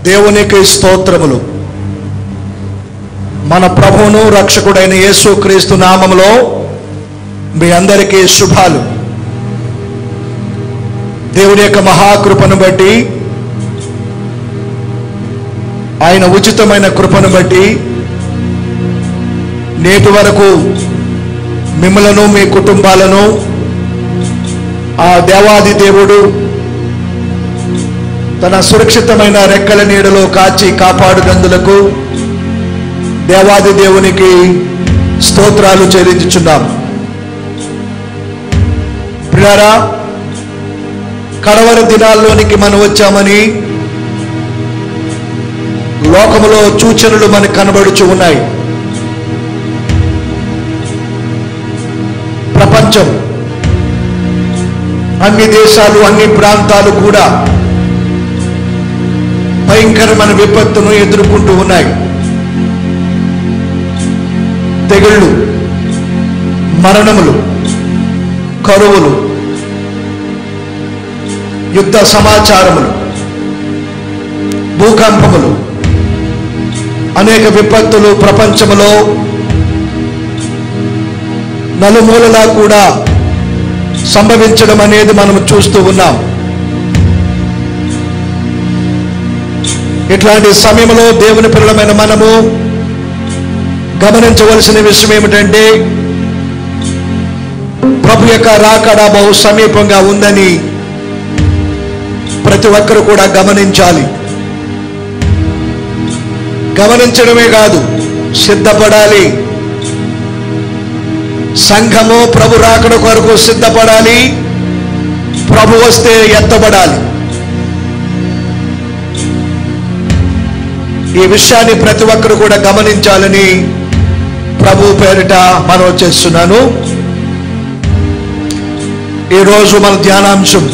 దేవునికి స్తోత్రములు. మన ప్రభువును రక్షకుడైన యేసుక్రీస్తు నామములో మీ అందరికీ శుభాలు. దేవుని యొక్క మహాకృపను బట్టి, ఆయన ఉచితమైన కృపను బట్టి నేటి వరకు మిమ్మలను మీ కుటుంబాలను ఆ దేవాది దేవుడు తన సురక్షితమైన రెక్కల నీడలో కాచి కాపాడునందులకు దేవాది దేవునికి స్తోత్రాలు చెల్లించుచున్నాం. ప్రియులారా, కడవరి దినాల్లోనికి మనం వచ్చామని లోకములో సూచనలు మనకు కనబడుచు ఉన్నాయి. ప్రపంచం, అన్ని దేశాలు, అన్ని ప్రాంతాలు కూడా భయంకరమైన విపత్తును ఎదుర్కొంటూ ఉన్నాయి. తెగుళ్ళు, మరణములు, కరువులు, యుద్ధ సమాచారములు, భూకంపములు, అనేక విపత్తులు ప్రపంచంలో నలుమూలలా కూడా సంభవించడం అనేది మనం చూస్తూ ఉన్నాం. ఇట్లాంటి సమయంలో దేవుని పిల్లలమైన మనము గమనించవలసిన విషయం ఏమిటంటే, ప్రభు యొక్క రాకడ బహు సమీపంగా ఉందని ప్రతి ఒక్కరు కూడా గమనించాలి. గమనించడమే కాదు, సిద్ధపడాలి. సంఘము ప్రభు రాకడ కొరకు సిద్ధపడాలి. ప్రభు వస్తే ఎత్తబడాలి. ఈ విషయాన్ని ప్రతి ఒక్కరు కూడా గమనించాలని ప్రభు పేరిట మనం చేస్తున్నాను. ఈరోజు మన ధ్యానాంశం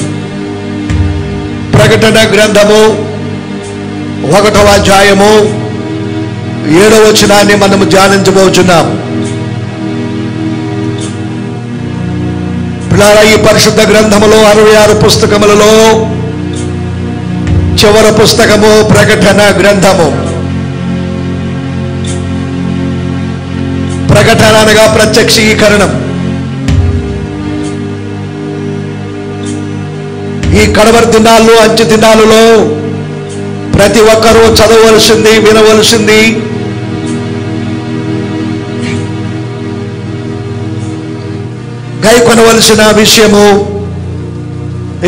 ప్రకటన గ్రంథము 1వ అధ్యాయము 7వ వచనాన్ని మనము ధ్యానించబోతున్నాం. ఈ పరిశుద్ధ గ్రంథములో 66 పుస్తకములలో చివరి పుస్తకము ప్రకటన గ్రంథము. ప్రకటన అనగా ప్రత్యక్షీకరణం. ఈ కడవరి దినాల్లో, అంచె దినాలలో ప్రతి ఒక్కరూ చదవవలసింది, వినవలసింది గైకొనవలసిన విషయము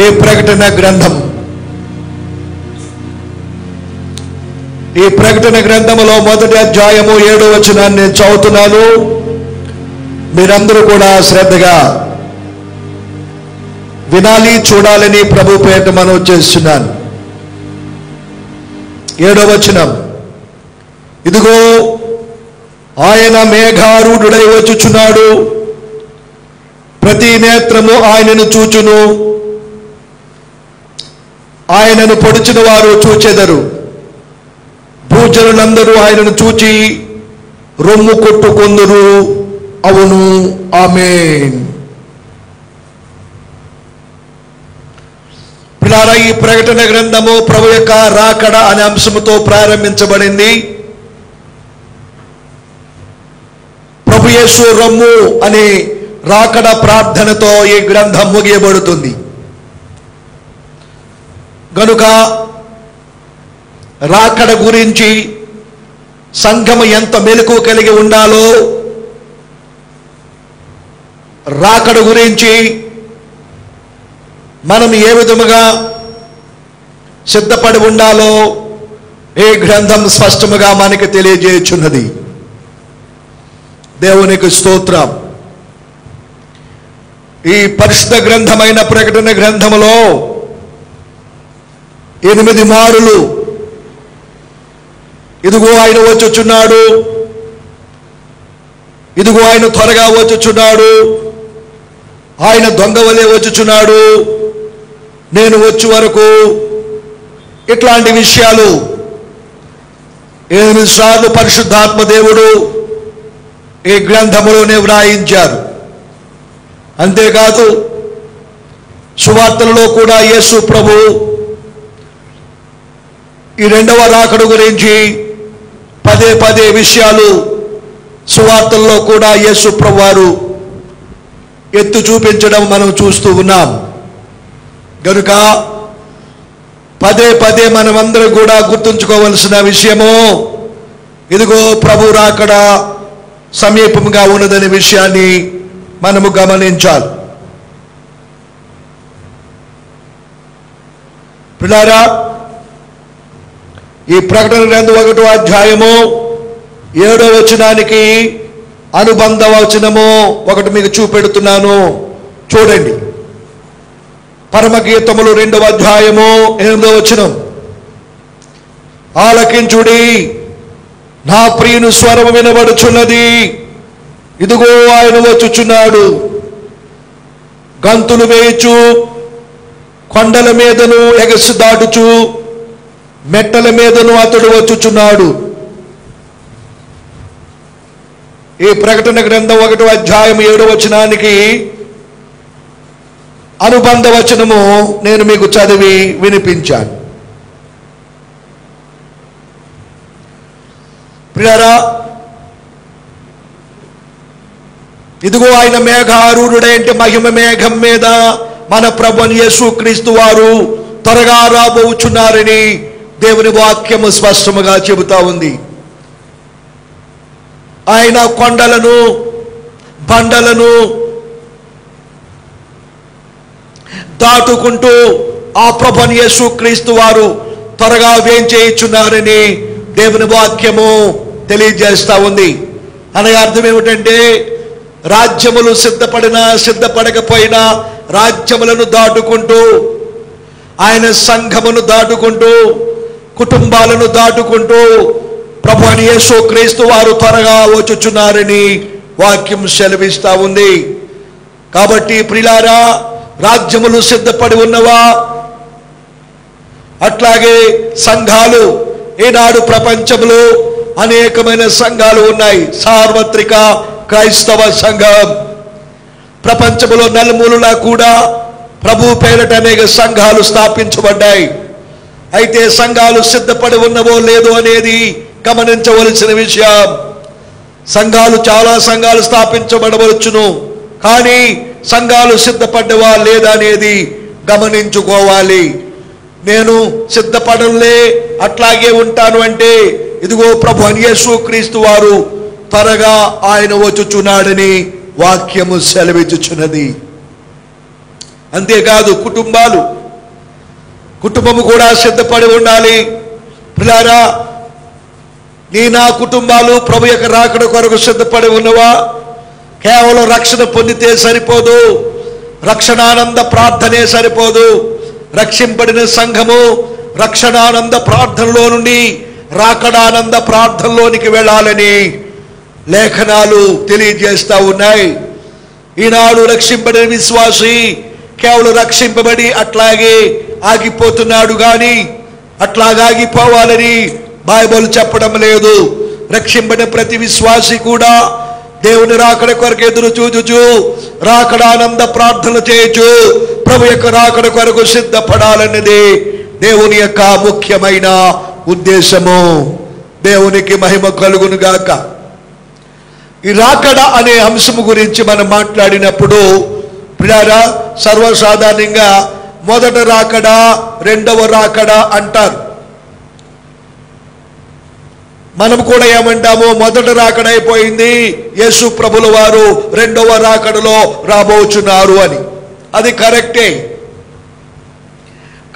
ఈ ప్రకటన గ్రంథం. ఈ ప్రకటన గ్రంథములో 1వ అధ్యాయము 7వ వచనాన్ని నేను చదువుతున్నాను. మీరందరూ కూడా శ్రద్ధగా వినాలి, చూడాలని ప్రభు పేరిట మనం చేస్తున్నాను. 7వ వచనం, ఇదిగో ఆయన మేఘారూఢుడై వచ్చుచున్నాడు, ప్రతి నేత్రము ఆయనను చూచును, ఆయనను పొడిచిన వారు చూచెదరు, భూజనులందరూ ఆయనను చూచి రొమ్ము కొట్టుకొందురు. అవును, ఆమేన్. పిల్లారా, ఈ ప్రకటన గ్రంథము ప్రభు యొక్క రాకడ అనే అంశముతో ప్రారంభించబడింది. ప్రభు యేసు రొమ్ము అనే రాకడ ప్రార్థనతో ఈ గ్రంథం ముగియబడుతుంది. గనుక రాకడ గురించి సంఘము ఎంత మెలకువ కలిగి ఉండాలో, రాకడ గురించి మనం ఏ విధముగా సిద్ధపడి ఉండాలో ఈ గ్రంథం స్పష్టముగా మనకి తెలియజేయుచున్నది. దేవునికి స్తోత్రం. ఈ పరిశుద్ధ గ్రంథమైన ప్రకటన గ్రంథములో 8 మారులు ఇదిగో ఆయన వచ్చుచున్నాడు, ఇదిగో ఆయన త్వరగా వచ్చుచున్నాడు, ఆయన దొంగ వలె వచ్చుచున్నాడు, నేను వచ్చే వరకు, ఇట్లాంటి విషయాలు 8 సార్లు పరిశుద్ధాత్మ దేవుడు ఈ గ్రంథములోనే వ్రాయించారు. అంతేకాదు సువార్తలలో కూడా యేసు ప్రభు ఈ రెండవ రాకడ గురించి పదే పదే విషయాలు సువార్తల్లో కూడా యేసు ప్రభువారు ఎత్తు చూపించడం మనం చూస్తూ ఉన్నాం. కనుక పదే పదే మనమందరం కూడా గుర్తుంచుకోవలసిన విషయము, ఇదిగో ప్రభు రాకడ సమీపంగా ఉన్నదనే విషయాన్ని మనము గమనించాలి. పిల్లారా, ఈ ప్రకటన గ్రంథం 1వ అధ్యాయము 7వ వచనానికి అనుబంధ వచనము ఒకటి మీకు చూపెడుతున్నాను, చూడండి. పరమగీతములు 2వ అధ్యాయము 8వ వచనం. ఆలకించుడి, నా ప్రియుని స్వరము వినబడుచున్నది, ఇదిగో ఆయన వచ్చుచున్నాడు, గంతులు వేయుచు కొండల మీదను ఎగసి దాటుచు మెట్టల మీదను అతడు వచ్చుచున్నాడు. ఈ ప్రకటన గ్రంథం 1వ అధ్యాయం 7వ వచనానికి అనుబంధ వచనము నేను మీకు చదివి వినిపించాను. ప్రియరా, ఇదిగో ఆయన మేఘారూఢుడై అంటే మహిమ మేఘం మీద మన ప్రభువైన యేసుక్రీస్తు వారు త్వరగా రాబోచున్నారని దేవుని వాక్యము స్పష్టముగా చెబుతా ఉంది. ఆయన కొండలను బండలను దాటుకుంటూ ఆ ప్రభువైన యేసుక్రీస్తు వారు త్వరగా వేంచేయుచున్నారని దేవుని వాక్యము తెలియజేస్తా ఉంది. అనగా అర్థం ఏమిటంటే, రాజ్యములు సిద్ధపడినా సిద్ధపడకపోయినా రాజ్యములను దాటుకుంటూ, ఆయన సంఘమును దాటుకుంటూ, కుటుంబాలను దాటుకుంటూ ప్రభువైన యేసుక్రీస్తు వారు త్వరగా వచ్చుచున్నారని వాక్యం సెలవిస్తా ఉంది. కాబట్టి ప్రియులారా, రాజ్యములు సిద్ధపడి ఉన్నవా? అట్లాగే సంఘాలు, ఈనాడు ప్రపంచంలో అనేకమైన సంఘాలు ఉన్నాయి. సార్వత్రిక క్రైస్తవ సంఘం, ప్రపంచంలో నలుమూలలా కూడా ప్రభు పేరిట అనేక సంఘాలు స్థాపించబడ్డాయి. అయితే సంఘాలు సిద్ధపడి ఉన్నవో లేదో అనేది గమనించవలసిన విషయం. సంఘాలు, చాలా సంఘాలు స్థాపించబడవచ్చును, కానీ సంఘాలు సిద్ధపడ్డవా లేదా అనేది గమనించుకోవాలి. నేను సిద్ధపడలే, అట్లాగే ఉంటాను అంటే, ఇదిగో ప్రభువైన యేసుక్రీస్తు వారు త్వరగా ఆయన వచ్చుచున్నాడని వాక్యము సెలవిచ్చుచున్నది. అంతేకాదు కుటుంబము కూడా సిద్ధపడి ఉండాలి. పిల్లారా, నా కుటుంబాలు ప్రభు యొక్క రాకడ కొరకు సిద్ధపడి ఉన్నవా? కేవలం రక్షణ పొందితే సరిపోదు, రక్షణానంద ప్రార్థనే సరిపోదు. రక్షింపడిన సంఘము రక్షణానంద ప్రార్థనలో నుండి రాకడానంద ప్రార్థనలోనికి వెళ్ళాలని లేఖనాలు తెలియజేస్తా ఉన్నాయి. ఈనాడు రక్షింపడిన విశ్వాసి కేవలం రక్షింపబడి అట్లాగే ఆగిపోతున్నాడు, కానీ అట్లాగా ఆగిపోవాలని బైబిల్ చెప్పడం లేదు. రక్షింపడిన ప్రతి విశ్వాసి కూడా దేవుని రాకడ కొరకు ఎదురు చూచుచు రాకడానంద ప్రార్థన చేయొచ్చు, ప్రభు యొక్క రాకడ కొరకు సిద్ధపడాలన్నది దేవుని యొక్క ముఖ్యమైన ఉద్దేశము. దేవునికి మహిమ కలుగును గాక. ఈ రాకడ అనే అంశము గురించి మనం మాట్లాడినప్పుడు ప్రియారా, సర్వసాధారణంగా మొదట రాకడ, రెండవ రాకడ అంటారు. మనం కూడా ఏమంటాము, మొదట రాకడ అయిపోయింది, యేసు ప్రభుల వారు రెండవ రాకడలో రాబోచున్నారు అని. అది కరెక్టే.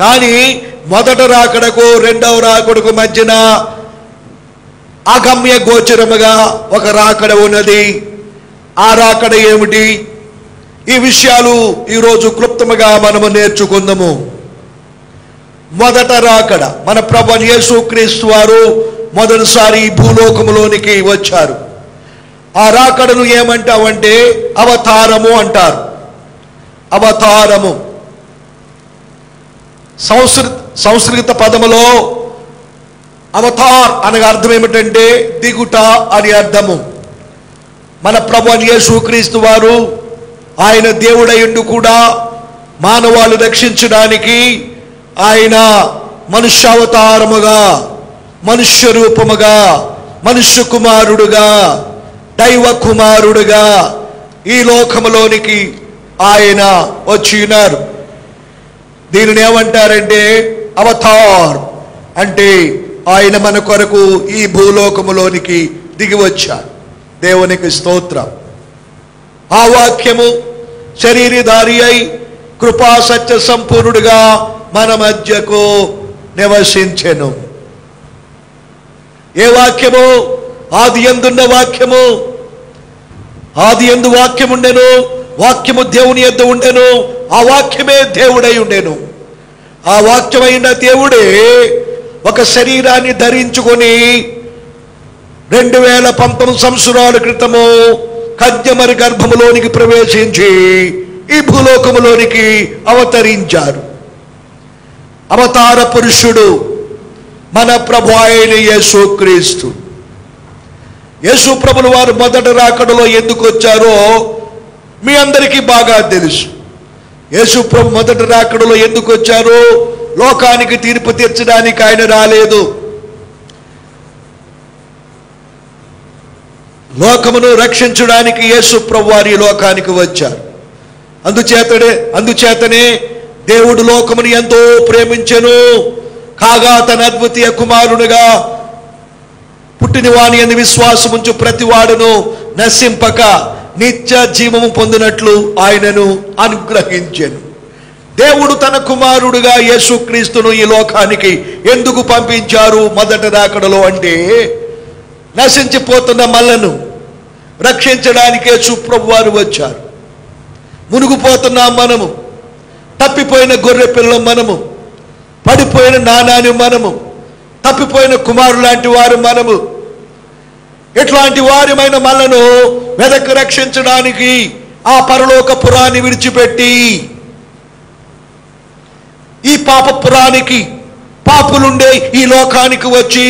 కానీ మొదట రాకడకు రెండవ రాకడకు మధ్యన అగమ్య గోచరముగా ఒక రాకడ ఉన్నది. ఆ రాకడ ఏమిటి? ఈ విషయాలు ఈరోజు క్లుప్తముగా మనము నేర్చుకుందాము. మొదట రాకడ, మన ప్రభువైన యేసుక్రీస్తు వారు మొదటిసారి ఈ భూలోకములోనికి వచ్చారు. ఆ రాకడను ఏమంటామంటే అవతారము అంటారు. అవతారము సంస్కృత పదములో అవతార్ అనగా అర్థం ఏమిటంటే దిగుట అని అర్థము. మన ప్రభువైన యేసుక్రీస్తు వారు ఆయన దేవుడయుండు కూడా మానవాళి రక్షించడానికి ఆయన మనుష్యావతారముగా, మనుష్య రూపముగా, మనుష్య కుమారుడుగా, దైవ కుమారుడుగా ఈ లోకములోనికి ఆయన వచ్చి ఉన్నారు. దీనిని ఏమంటారంటే అవతార్. అంటే ఆయన మన కొరకు ఈ భూలోకములోనికి దిగి వచ్చాడు. దేవునికి స్తోత్రం. ఆ వాక్యము శరీరధారి అయి కృపా సత్య సంపూర్ణుడుగా మన మధ్యకు నివసించెను. ఏ వాక్యము? ఆది యందున్న వాక్యము. ఆది యందు వాక్యం ఉండెను, వాక్యము దేవుని యొద్ద ఉండెను, ఆ వాక్యమే దేవుడై ఉండెను. ఆ వాక్యమైన దేవుడే ఒక శరీరాన్ని ధరించుకొని 2019 సంవత్సరాల క్రితము కన్యమరి గర్భములోనికి ప్రవేశించి ఈ భూలోకములోనికి అవతరించారు. అవతార పురుషుడు మన ప్రభు అయిన యేసుక్రీస్తు. యేసు ప్రభులు వారు మొదటి రాకడలో ఎందుకు వచ్చారో మీ అందరికీ బాగా తెలుసు. యేసు ప్రభు మొదటి రాకడలో ఎందుకు వచ్చారో, లోకానికి తీర్పు తీర్చడానికి ఆయన రాలేదు. లోకమును రక్షించడానికి యేసు ప్రభు వారి లోకానికి వచ్చారు. అందుచేతనే దేవుడు లోకమును ఎంతో ప్రేమించెను, కాగా తన అద్వితీయ కుమారునిగా పుట్టిన వాని యందు విశ్వాసముంచు ప్రతి వాడును నశింపక నిత్య జీవము పొందినట్లు ఆయనను అనుగ్రహించెను. దేవుడు తన కుమారుడుగా యేసుక్రీస్తును ఈ లోకానికి ఎందుకు పంపించారు మొదటి రాకడలో అంటే, నశించిపోతున్న మనలను రక్షించడానికి యేసు ప్రభు వారు వచ్చారు. మునిగిపోతున్న మనము, తప్పిపోయిన గొర్రె పిల్లలు మనము, పడిపోయిన నానాని మనము, తప్పిపోయిన కుమారు లాంటి వారు మనము, ఎట్లాంటి వారిమైన మనలను వెదకి రక్షించడానికి ఆ పరలోక పురాన్ని విడిచిపెట్టి ఈ పాప పురానికి పాపులుండే ఈ లోకానికి వచ్చి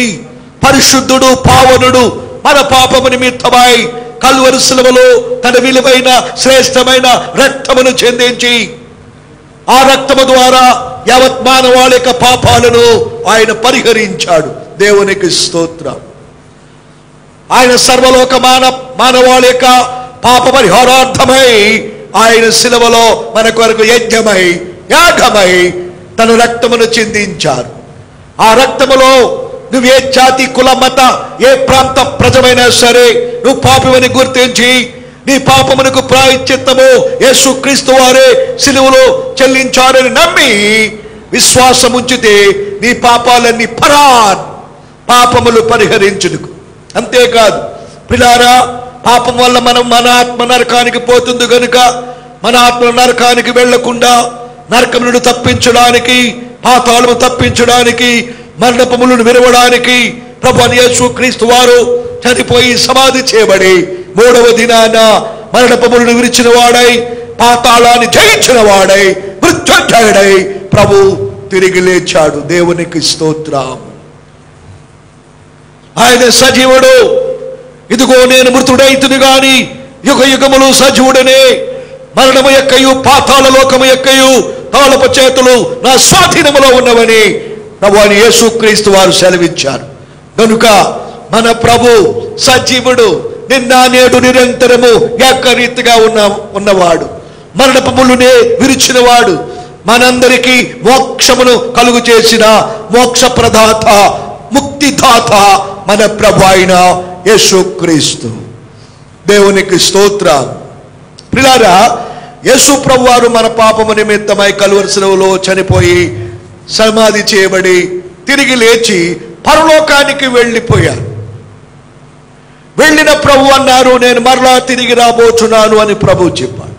పరిశుద్ధుడు పావనుడు మన పాపము నిమిత్తమై కల్వరి శిలువలో తన విలువైన శ్రేష్టమైన రక్తమును చెందించి ఆ రక్తము ద్వారా యావత్ మానవాళి యొక్క పాపాలను ఆయన పరిహరించాడు. దేవునికి స్తోత్రం. ఆయన సర్వలోక మానవాళి యొక్క పాప పరిహారార్థమై ఆయన శిలువలో మన కొరకు యజ్ఞమై యాగమై తన రక్తమును చిందించారు. ఆ రక్తములో నువ్వు ఏ జాతి కుల మత ఏ ప్రాంత ప్రజమైనా సరే నువ్వు పాపమని గుర్తించి నీ పాపమునకు ప్రాయశ్చిత్తము యేసుక్రీస్తు వారే శిలువలో చెల్లించారని నమ్మి విశ్వాసముంచితే నీ పాపాలన్నీ పాపములు పరిహరించుటకు. అంతేకాదు ప్రియులారా, పాపం వల్ల మన ఆత్మ నరకానికి పోతుంది కనుక మన ఆత్మ నరకానికి వెళ్లకుండా నరకములను తప్పించడానికి, పాతాళము తప్పించడానికి, మరణపములను విరవడానికి ప్రభువైన యేసుక్రీస్తు వారు చనిపోయి సమాధి చేయబడి 3వ దినాన మరణపములను విరిచిన వాడై పాతాళాన్ని జయించిన వాడై మృత్యుంజయుడై ప్రభు తిరిగి లేచాడు. దేవునికి స్తోత్రం. ఆయన సజీవుడు. ఇదిగో నేను మృతుడైతును గాని యుగ యుగములు సజీవుడనే, మరణము యొక్కయు పాతాళ లోకము యొక్కయు తాళపు చేతులు నా స్వాధీనములో ఉన్నవని ప్రభువైన యేసుక్రీస్తు వారు సెలవిచ్చారు. కనుక మన ప్రభు సజీవుడు, నిన్న నేడు నిరంతరము ఏకరీతిగా ఉన్నవాడు, మరణపములునే విరిచినవాడు, మనందరికీ మోక్షమును కలుగు చేసిన మోక్ష ప్రదాత ముక్తిదాత మన ప్రభు అయిన యేసుక్రీస్తు. దేవునికి స్తోత్రం. ప్రియులారా, యేసు ప్రభు వారు మన పాపము నిమిత్తమై కల్వరి శిలువలో చనిపోయి సమాధి చేయబడి తిరిగి లేచి పరలోకానికి వెళ్ళిపోయారు. వెళ్ళిన ప్రభు అన్నారు, నేను మరలా తిరిగి రాబోచున్నాను అని ప్రభు చెప్పారు.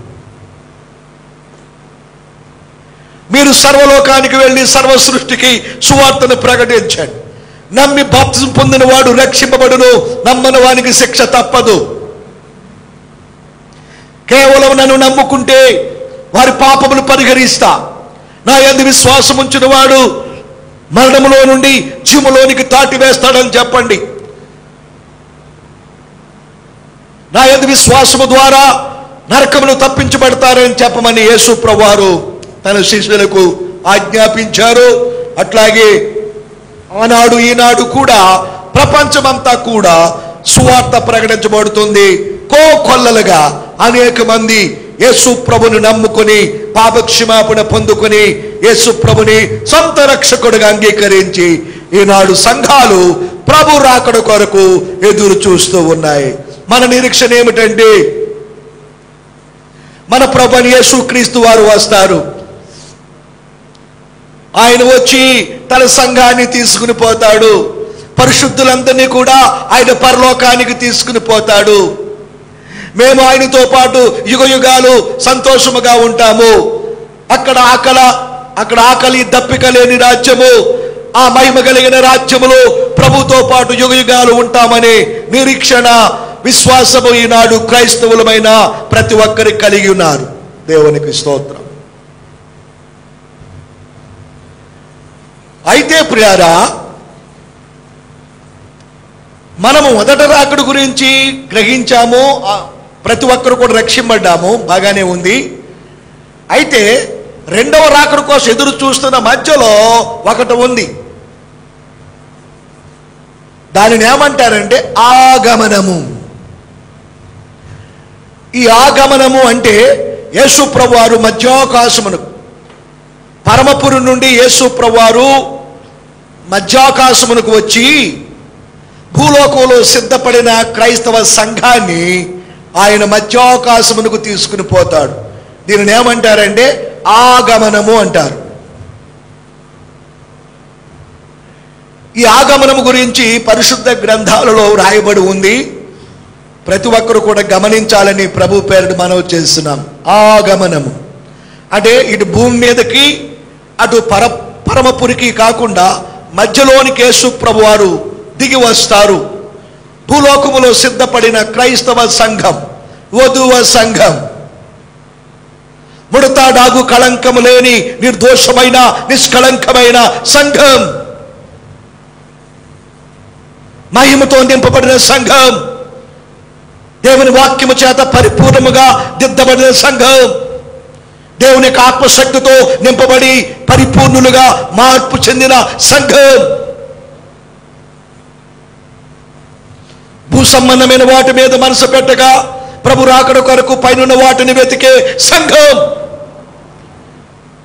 మీరు సర్వలోకానికి వెళ్ళి సర్వ సృష్టికి సువార్తను ప్రకటించండి. నమ్మి బాప్తిజం పొందిన వాడు రక్షింపబడును, నమ్మని వానికి శిక్ష తప్పదు. కేవలం నన్ను నమ్ముకుంటే వారి పాపములు పరిహరిస్తా. నా యందు విశ్వాసం ఉంచిన వాడు మరణములో నుండి జీవములోనికి తాటి వేస్తాడని చెప్పండి. నా యందు విశ్వాసము ద్వారా నరకమును తప్పించబడతారని చెప్పమని యేసు ప్రభువారు తన శిష్యులకు ఆజ్ఞాపించారు. అట్లాగే ఆనాడు ఈనాడు కూడా ప్రపంచమంతా కూడా సువార్త ప్రకటించబడుతుంది. కోకొల్లలుగా అనేక మంది యేసు ప్రభుని నమ్ముకొని పాపక్షమాపణ పొందుకొని యేసు ప్రభుని సొంత రక్షకుడిగా అంగీకరించి ఈనాడు సంఘాలు ప్రభు రాకడ కొరకు ఎదురు చూస్తూ ఉన్నాయి. మన నిరీక్షణ ఏమిటంటే మన ప్రభుని యేసుక్రీస్తు వారు వస్తారు. ఆయన వచ్చి తన సంఘాన్ని తీసుకుని పోతాడు. పరిశుద్ధులందరినీ కూడా ఆయన పరలోకానికి తీసుకుని పోతాడు. మేము ఆయనతో పాటు యుగ యుగాలు సంతోషముగా ఉంటాము. అక్కడ ఆకలి దప్పిక లేని రాజ్యము, ఆ మహిమ కలిగిన రాజ్యములో ప్రభుతో పాటు యుగ యుగాలు ఉంటామనే నిరీక్షణ విశ్వాసము ఈనాడు క్రైస్తవులమైన ప్రతి ఒక్కరికి కలిగి ఉన్నారు. దేవునికి స్తోత్రం. అయితే ప్రియారా, మనము మొదట రాకడ గురించి గ్రహించాము, ప్రతి ఒక్కరు కూడా రక్షింపడ్డాము, బాగానే ఉంది. అయితే రెండవ రాకడ కోసం ఎదురు చూస్తున్న మధ్యలో ఒకటి ఉంది. దానిని ఏమంటారంటే ఆగమనము. ఈ ఆగమనము అంటే యేసు ప్రభువారు మధ్యాకాశమును, పరమపురు నుండి యేసు ప్రభువారు మధ్యాకాశమునకు వచ్చి భూలోకంలో సిద్ధపడిన క్రైస్తవ సంఘాన్ని ఆయన మధ్యాకాశమునకు తీసుకుని పోతాడు. దీనిని ఏమంటారంటే ఆగమనము అంటారు. ఈ ఆగమనము గురించి పరిశుద్ధ గ్రంథాలలో రాయబడి ఉంది. ప్రతి ఒక్కరు కూడా గమనించాలని ప్రభు పేరును మనవి చేస్తున్నాం. ఆగమనము అంటే ఇటు భూమి మీదకి అటు పరమపురికి కాకుండా మధ్యలోనికి యేసు ప్రభువారు దిగి వస్తారు. భూలోకములో సిద్ధపడిన క్రైస్తవ సంఘం, వధువ సంఘం, ముడత డాగు కళంకము లేని నిర్దోషమైన నిష్కళంకమైన సంఘం, మహిమతో నింపబడిన సంఘం, దేవుని వాక్యము చేత పరిపూర్ణముగా దిద్దబడిన సంఘం, దేవుని యొక్క ఆత్మశక్తితో నింపబడి పరిపూర్ణులుగా మార్పు చెందిన సంఘం, భూ సంబంధమైన వాటి మీద మనసు పెట్టగా ప్రభు రాకడ కొరకు పైనున్న వాటిని వెతికే సంఘం,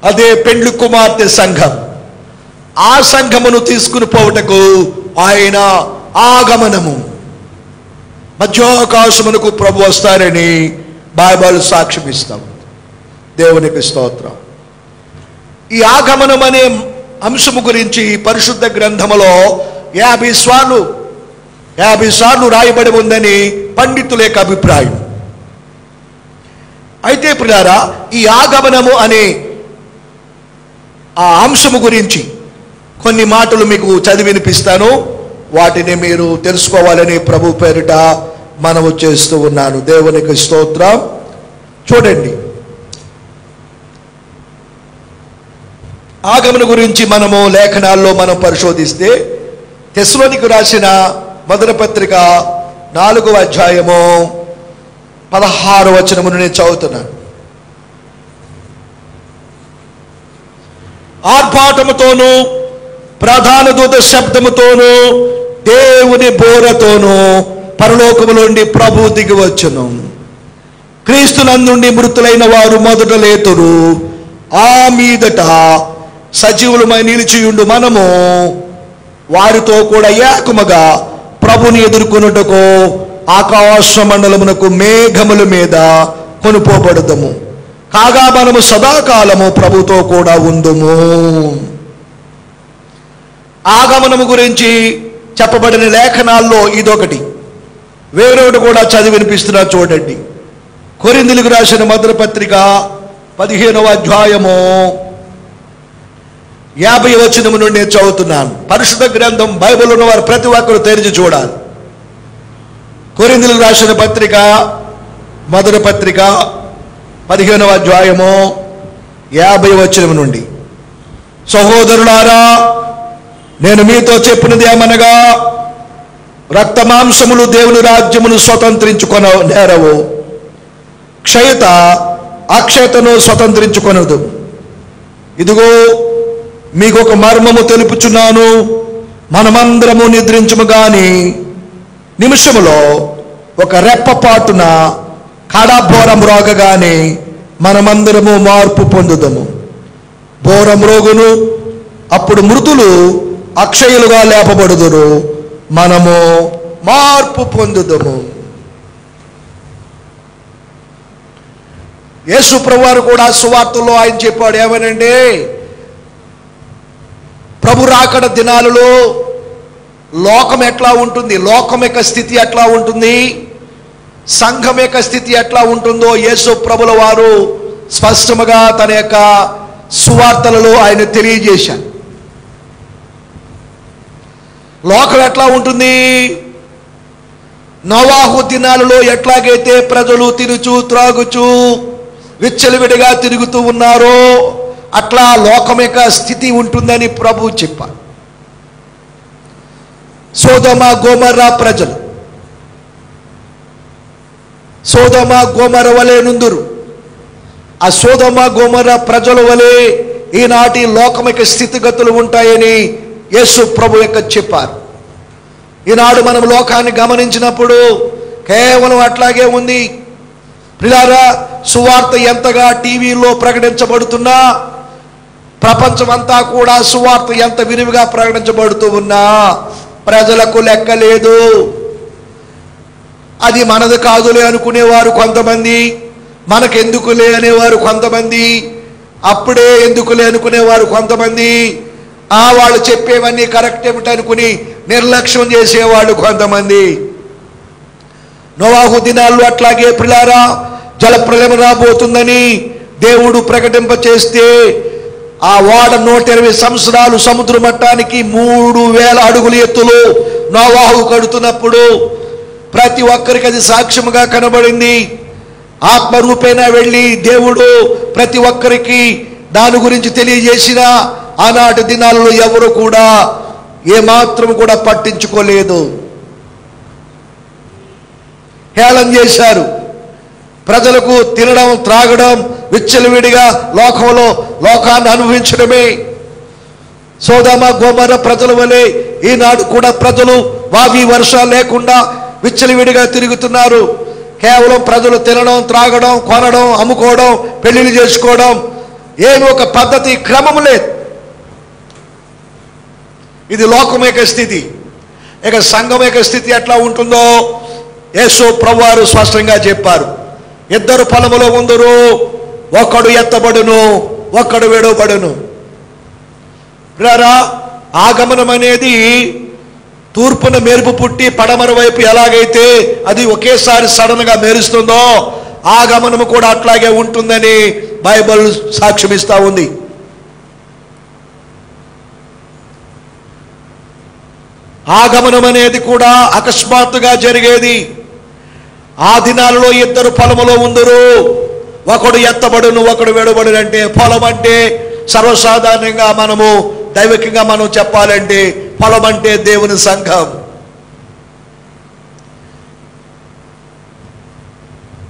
అదే పెండ్లి కుమార్తె సంఘం. ఆ సంఘమును తీసుకుని పోవటకు ఆయన ఆగమనము, మధ్యాకాశమునకు ప్రభు వస్తారని బైబిల్ సాక్ష్యం ఇస్తాం. దేవునికి స్తోత్రం. ఈ ఆగమనం అనే అంశము గురించి పరిశుద్ధ గ్రంథములో 50 సార్లు రాయబడి ఉందని పండితుల యొక్క అభిప్రాయం. అయితే ప్రియారా, ఈ ఆగమనము అనే ఆ అంశము గురించి కొన్ని మాటలు మీకు చదివి వినిపిస్తాను. వాటిని మీరు తెలుసుకోవాలని ప్రభు పేరిట మనవి చేస్తూ ఉన్నాను. దేవునికి స్తోత్రం. చూడండి, ఆగమన గురించి మనము లేఖనాల్లో మనం పరిశోధిస్తే తెస్సలోనికు రాసిన మొదటి పత్రిక 4వ అధ్యాయము 16వ వచనమును నేను చదువుతున్నాను. ఆర్భాటముతోనూ ప్రధాన దూత శబ్దముతోనూ దేవుని బోరతోనూ పరలోకములోండి ప్రభు దిగి వచ్చును. క్రీస్తునందుండి మృతులైన వారు మొదట లేతురు. ఆ మీదట సజీవులమై నిలిచియుండు మనము వారితో కూడా ఏకముగా ప్రభుని ఎదుర్కొనుటకు ఆకాశ మండలమునకు మేఘముల మీద కొనుపోబడదము. కాగా మనము సదాకాలము ప్రభుతో కూడా ఉందుము. ఆగమనము గురించి చెప్పబడిన లేఖనాల్లో ఇదొకటి. వేరొకటి కూడా చదివి వినిపిస్తున్నా చూడండి. కొరింథీయులకు రాసిన మొదటి పత్రిక 15వ అధ్యాయము 50వ వచనము నుండి నేను చదువుతున్నాను. పరిశుద్ధ గ్రంథం బైబిల్ ఉన్న వారు ప్రతి ఒక్కరు తెరిచి చూడాలి. కొరింథీయులకు రాసిన పత్రిక మొదటి పత్రిక 15వ అధ్యాయము 50వ వచనము నుండి, సహోదరులారా, నేను మీతో చెప్పినది ఏమనగా, రక్త మాంసములు దేవుని రాజ్యమును స్వతంత్రించుకొన నేరవు, క్షయత అక్షయతను స్వతంత్రించుకొనదు. ఇదిగో మీకు ఒక మర్మము తెలుపుచున్నాను, మనమందరము నిద్రించుము గాని నిమిషములో ఒక రెప్పపాటున కడబోరం రోగగానే మనమందరము మార్పు పొందుదము. బోరం రోగును, అప్పుడు మృతులు అక్షయులుగా లేపబడుదురు, మనము మార్పు పొందుదము. యేసు ప్రభువారు కూడా సువార్తలో ఆయన చెప్పాడు, ఏమనంటే ప్రభు రాకడ దినాలలో లోకం ఎట్లా ఉంటుంది, లోకం యొక్క స్థితి ఎట్లా ఉంటుంది, సంఘం యొక్క స్థితి ఎట్లా ఉంటుందో యేసు ప్రభుల వారు స్పష్టముగా తన యొక్క సువార్తలలో ఆయన తెలియజేశారు. లోకం ఎట్లా ఉంటుంది, నోవాహు దినాలలో ఎట్లాగైతే ప్రజలు తినుచు త్రాగుచు విచ్చలవిడిగా తిరుగుతూ ఉన్నారో అట్లా లోకం యొక్క స్థితి ఉంటుందని ప్రభు చెప్పారు. సోదొమ గోమర్రా ప్రజలు సోదొమ గోమర్ర వలె నుందురు. ఆ సోదొమ గోమర్రా ప్రజల వలె ఈనాటి లోకం యొక్క స్థితిగతులు ఉంటాయని యేసు ప్రభు యొక్క చెప్పారు. ఈనాడు మనం లోకాన్ని గమనించినప్పుడు కేవలం అట్లాగే ఉంది. ప్రియులారా, సువార్త ఎంతగా టీవీలో ప్రకటించబడుతున్నా, ప్రపంచమంతా కూడా సువార్త ఎంత విరివిగా ప్రకటించబడుతూ ఉన్నా ప్రజలకు లెక్కలేదు. అది మనది కాదులే అనుకునేవారు కొంతమంది, మనకెందుకులే అనేవారు కొంతమంది, అప్పుడే ఎందుకులే అనుకునేవారు కొంతమంది, వాళ్ళు చెప్పేవన్నీ కరెక్ట్ ఏమిటి అనుకుని నిర్లక్ష్యం చేసేవాళ్ళు కొంతమంది. నోవాహు దినాల్లో అట్లాగే ప్రియులారా జలప్రళయం రాబోతుందని దేవుడు ప్రకటింప చేస్తే ఆ ఓడ 120 సంవత్సరాలు సముద్ర మట్టానికి 3000 అడుగుల ఎత్తులో నోవాహు కడుతున్నప్పుడు ప్రతి ఒక్కరికి అది సాక్ష్యముగా కనబడింది. ఆత్మరూపేణ వెళ్ళి దేవుడు ప్రతి ఒక్కరికి దాని గురించి తెలియజేసిన ఆనాటి దినాలలో ఎవరు కూడా ఏమాత్రం కూడా పట్టించుకోలేదు, హేళన చేశారు. ప్రజలకు తినడం త్రాగడం విచ్చలవిడిగా లోకంలో లోకాన్ని అనుభవించడమే. సోదొమ గోమర్రా ప్రజల వలె ఈనాడు కూడా ప్రజలు వావి వర్షాలు లేకుండా విచ్చలవిడిగా తిరుగుతున్నారు. కేవలం ప్రజలు తినడం త్రాగడం కొనడం అమ్ముకోవడం పెళ్లిళ్ళు చేసుకోవడం, ఏమి ఒక పద్ధతి క్రమం లేదు. ఇది లోకం యొక్క స్థితి. ఇక సంఘం యొక్క స్థితి ఎట్లా ఉంటుందో యేసు ప్రభువారు స్పష్టంగా చెప్పారు. 2 పొలములో ఉందరు, ఒకడు ఎత్తబడును ఒకడు విడవబడును. ఆగమనం అనేది తూర్పున మెరుపు పుట్టి పడమర వైపు ఎలాగైతే అది ఒకేసారి సడన్ గా మెరుస్తుందో ఆగమనము కూడా అట్లాగే ఉంటుందని బైబిల్ సాక్ష్యం ఇస్తా ఉంది. ఆగమనం అనేది కూడా అకస్మాత్తుగా జరిగేది. ఆ దినాలలో 2 పొలములో ఉందరు, ఒకడు ఎత్తబడును ఒకడు విడవబడును. అంటే పొలం అంటే సర్వసాధారణంగా మనము దైవికంగా మనం చెప్పాలంటే పొలం అంటే దేవుని సంఘం.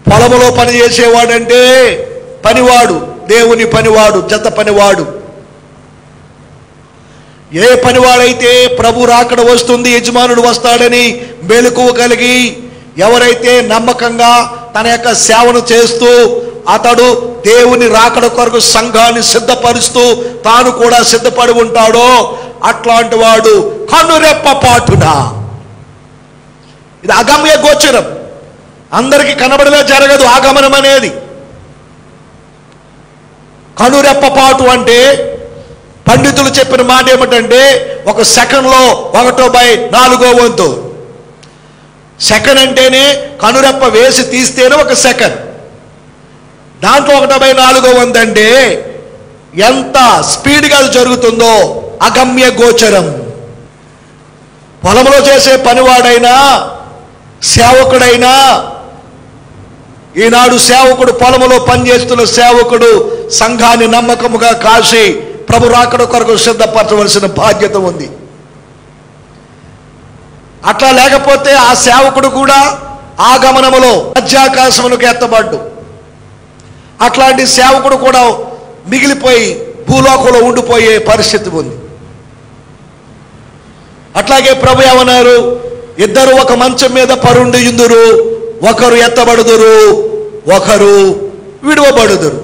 పొలములో పని చేసేవాడంటే పనివాడు, దేవుని పనివాడు, జత పనివాడు. ఏ పనివాడైతే ప్రభు రాకడ వస్తుంది, యజమానుడు వస్తాడని మెలకువ కలిగి ఎవరైతే నమ్మకంగా తన యొక్క సేవను చేస్తూ అతడు దేవుని రాకడ కొరకు సంఘాన్ని సిద్ధపరుస్తూ తాను కూడా సిద్ధపడి ఉంటాడో అట్లాంటి వాడు కనురెప్పపాటున, ఇది అగమ్య గోచరం, అందరికీ కనబడలే జరగదు ఆగమనం అనేది. కనురెప్పపాటు అంటే పండితులు చెప్పిన మాట ఏమిటంటే 1 సెకండ్లో 1/4 సెకండ్ అంటేనే కనురెప్ప వేసి తీస్తేనే 1 సెకండ్. దాంట్లో 1/4 అంటే ఎంత స్పీడ్గా అది జరుగుతుందో అగమ్య గోచరం. పొలంలో చేసే పనివాడైనా సేవకుడైనా, ఈనాడు సేవకుడు పొలంలో పనిచేస్తున్న సేవకుడు సంఘాన్ని నమ్మకముగా కాసి ప్రభు రాకడ కొరకు సిద్ధపరచవలసిన బాధ్యత ఉంది. అట్లా లేకపోతే ఆ సేవకుడు కూడా ఆగమనములో మధ్యాకాశములకు ఎత్తబడ్డు. అట్లాంటి సేవకుడు కూడా మిగిలిపోయి భూలోకంలో ఉండిపోయే పరిస్థితి ఉంది. అట్లాగే ప్రభు ఏమన్నారు, ఇద్దరు ఒక మంచం మీద పరుండి యుందురు, ఒకరు ఎత్తబడుదురు, ఒకరు విడువబడుదురు.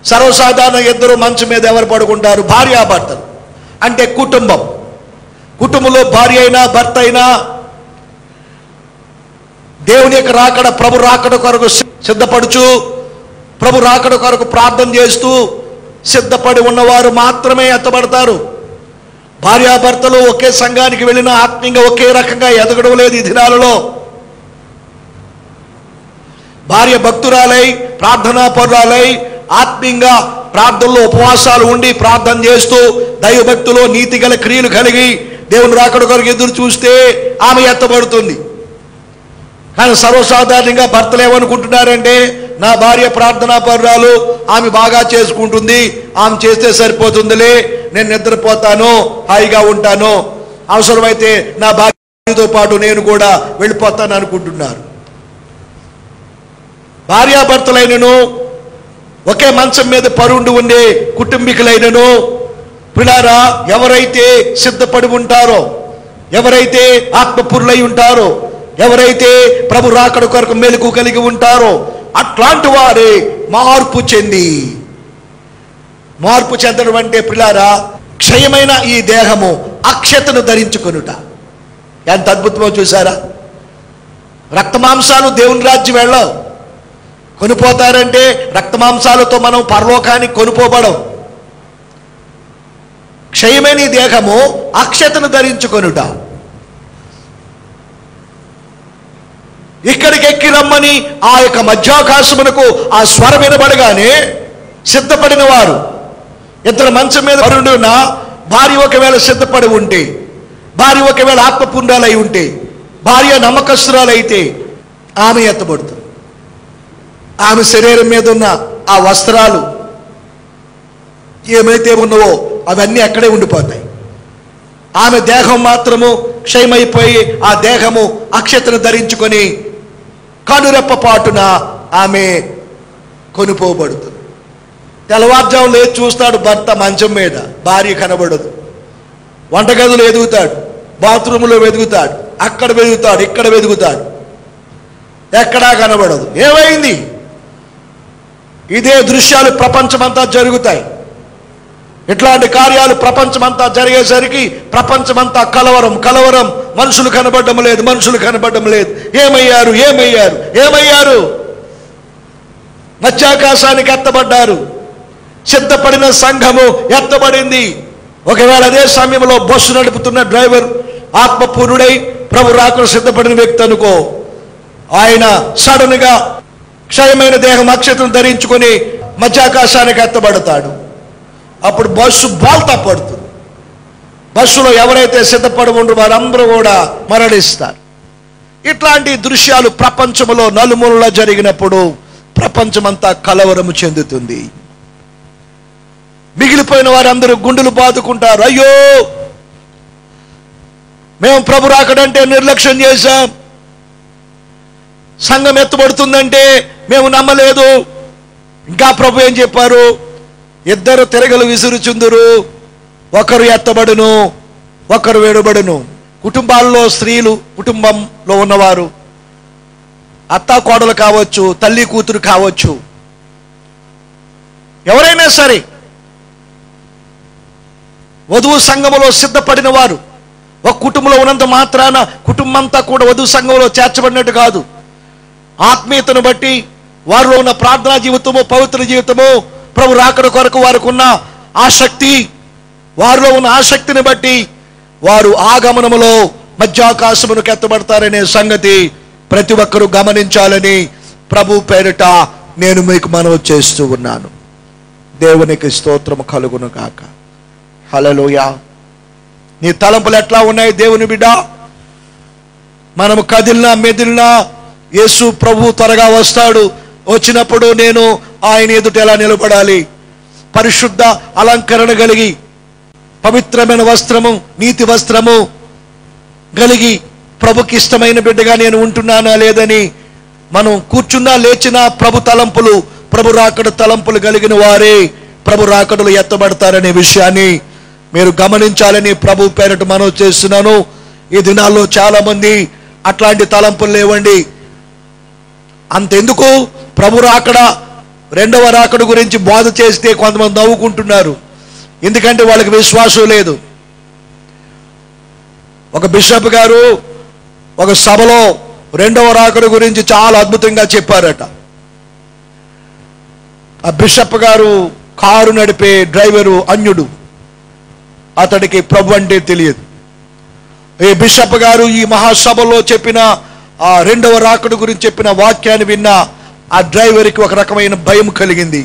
సర్వసాధారణ ఇద్దరు మంచం మీద ఎవరు పడుకుంటారు? భార్యాభర్తలు. అంటే కుటుంబంలో భార్య అయినా భర్త అయినా దేవుని యొక్క రాకడ, ప్రభు రాకడ కొరకు సిద్ధపడుచు, ప్రభు రాకడ కొరకు ప్రార్థన చేస్తూ సిద్ధపడి ఉన్నవారు మాత్రమే ఎత్తబడతారు. భార్యాభర్తలు ఒకే సంఘానికి వెళ్ళిన ఆత్మీయంగా ఒకే రకంగా ఎదగడం లేదు ఈ దినాలలో. భార్య భక్తురాలై, ప్రార్థనా పరురాలై, ఆత్మీయంగా ప్రార్థనలో ఉపవాసాలు ఉండి ప్రార్థన చేస్తూ దైవభక్తులో నీతి గల క్రియలు కలిగి దేవుని రాకడ కొరకు ఎదురు చూస్తే ఆమె ఎత్తబడుతుంది. కానీ సర్వసాధారణంగా భర్తలు ఏమనుకుంటున్నారంటే, నా భార్య ప్రార్థనా పరురాలు, ఆమె బాగా చేసుకుంటుంది, ఆమె చేస్తే సరిపోతుందిలే, నేను నిద్రపోతాను, హాయిగా ఉంటాను, అవసరమైతే నా భార్యతో పాటు నేను కూడా వెళ్ళిపోతాను అనుకుంటున్నారు. భార్యాభర్తలైనను ఒకే మంచం మీద పరుండి ఉండే కుటుంబీకులైనను పిల్లారా, ఎవరైతే సిద్ధపడి ఉంటారో, ఎవరైతే ఆత్మపురులై ఉంటారో, ఎవరైతే ప్రభు రాకడ కొరకు మెలకు కలిగి ఉంటారో అట్లాంటి వారే మార్పు చెందడం అంటే పిల్లారా, క్షయమైన ఈ దేహము అక్షతను ధరించుకొనుట. ఎంత అద్భుతమో చూసారా? రక్తమాంసాలు దేవుని రాజ్యం వెళ్ళవు. కొనిపోతారంటే రక్తమాంసాలతో మనం పరలోకానికి కొనిపోబడం. క్షయమైన ఈ దేహము అక్షతను ధరించుకొనుట. ఇక్కడికి ఎక్కి రమ్మని ఆ యొక్క మధ్యాకాశమునకు ఆ స్వరం వినబడగానే సిద్ధపడిన వారు, ఇద్దరు మంచం మీద పరుండి ఉన్న భార్య ఒకవేళ సిద్ధపడి ఉంటే, భార్య ఒకవేళ ఆత్మపుండాలై ఉంటే, భార్య నమ్మకస్తురాలైతే ఆమె ఎత్తబడుతుంది. ఆమె శరీరం మీద ఉన్న ఆ వస్త్రాలు ఏమైతే ఉన్నావో అవన్నీ అక్కడే ఉండిపోతాయి. ఆమె దేహం మాత్రము క్షయమైపోయి ఆ దేహము అక్షతను ధరించుకొని కనురెప్ప పాటున ఆమె కొనిపోబడుతుంది. తెల్లవారుజాము లేచి చూస్తాడు భర్త మంచం మీద, భార్య కనబడదు. వంటగదిలో ఎదుగుతాడు, బాత్రూంలో వెతుకుతాడు, అక్కడ వెతుకుతాడు, ఇక్కడ వెతుకుతాడు, ఎక్కడా కనబడదు. ఏమైంది? ఇదే దృశ్యాలు ప్రపంచమంతా జరుగుతాయి. ఇట్లాంటి కార్యాలు ప్రపంచమంతా జరిగేసరికి ప్రపంచమంతా కలవరం, మనుషులు కనబడడం లేదు. ఏమయ్యారు? మధ్యాకాశానికి ఎత్తబడ్డారు. సిద్ధపడిన సంఘము ఎత్తబడింది. ఒకవేళ అదే సమయంలో బస్సు నడుపుతున్న డ్రైవర్ ఆత్మపూర్ణుడై ప్రభు రాకడ సిద్ధపడిన వ్యక్తి అనుకో, ఆయన సడన్ గా క్షయమైన దేహం అక్షతను ధరించుకొని మధ్యాకాశానికి ఎత్తబడతాడు. అప్పుడు బస్సు బోల్తా పడుతుంది. బస్సులో ఎవరైతే సిద్ధపడి ఉండరు వారందరూ కూడా మరణిస్తారు. ఇట్లాంటి దృశ్యాలు ప్రపంచంలో నలుమూలలో జరిగినప్పుడు ప్రపంచమంతా కలవరము చెందుతుంది. మిగిలిపోయిన వారందరూ గుండెలు బాదుకుంటారు. అయ్యో, మేము ప్రభు రాకడంటే నిర్లక్ష్యం చేశాం, సంఘం ఎత్తబడుతుందంటే మేము నమ్మలేదు. ఇంకా ప్రభు ఏం చెప్పారు? ఇద్దరు తిరగలు విసురుచుందురు, ఒకరు ఎత్తబడును, ఒకరు విడబడును. కుటుంబాల్లో స్త్రీలు, కుటుంబంలో ఉన్నవారు, అత్తా కోడలు కావచ్చు, తల్లి కూతురు కావచ్చు, ఎవరైనా సరే వధువు సంఘములో సిద్ధపడిన వారు ఒక కుటుంబంలో ఉన్నంత మాత్రాన కుటుంబంతా కూడా వధువు సంఘంలో చేర్చబడినట్టు కాదు. ఆత్మీయతను బట్టి వారిలో ఉన్న ప్రార్థనా జీవితము, పవిత్ర జీవితము, ప్రభు రాకడ కొరకు వారికి ఉన్న ఆసక్తి, వారిలో ఉన్న ఆసక్తిని బట్టి వారు ఆగమనములో మధ్యాకాశమునకు ఎత్తబడతారనే సంగతి ప్రతి ఒక్కరూ గమనించాలని ప్రభు పేరిట నేను మీకు మనవి చేస్తూ ఉన్నాను. దేవునికి స్తోత్రము కలుగును గాక. హల్లెలూయా. నీ తలంపులు ఎట్లా ఉన్నాయి దేవుని బిడ్డ? మనము కదిలినా మెదిలినా యేసు ప్రభు త్వరగా వస్తాడు. వచ్చినప్పుడు నేను ఆయన ఎదుట ఎలా నిలబడాలి? పరిశుద్ధ అలంకరణ కలిగి, పవిత్రమైన వస్త్రము, నీతి వస్త్రము కలిగి ప్రభుకి ఇష్టమైన బిడ్డగా నేను ఉంటున్నానా లేదని మనం కూర్చున్నా లేచినా ప్రభు తలంపులు, ప్రభు రాకడ తలంపులు కలిగిన వారే ప్రభు రాకడలో ఎత్తబడతారనే విషయాన్ని మీరు గమనించాలని ప్రభు పేరట మనవి చేస్తున్నాను. ఈ దినాల్లో చాలా మంది అట్లాంటి తలంపులు లేవండి. అంతెందుకు, ప్రభు రాకడ, రెండవ రాకడ గురించి బోధ చేస్తే కొంతమంది నవ్వుకుంటున్నారు. ఎందుకంటే వాళ్ళకి విశ్వాసం లేదు. ఒక బిషప్ గారు ఒక సభలో రెండవ రాకడ గురించి చాలా అద్భుతంగా చెప్పారట. ఆ బిషప్ గారు కారు నడిపే డ్రైవరు అన్యుడు, అతడికి ప్రభు అంటే తెలియదు. ఈ బిషప్ గారు ఈ మహాసభలో చెప్పిన ఆ రెండవ రాకడ గురించి చెప్పిన వాక్యాన్ని విన్న ఆ డ్రైవర్కి ఒక రకమైన భయం కలిగింది.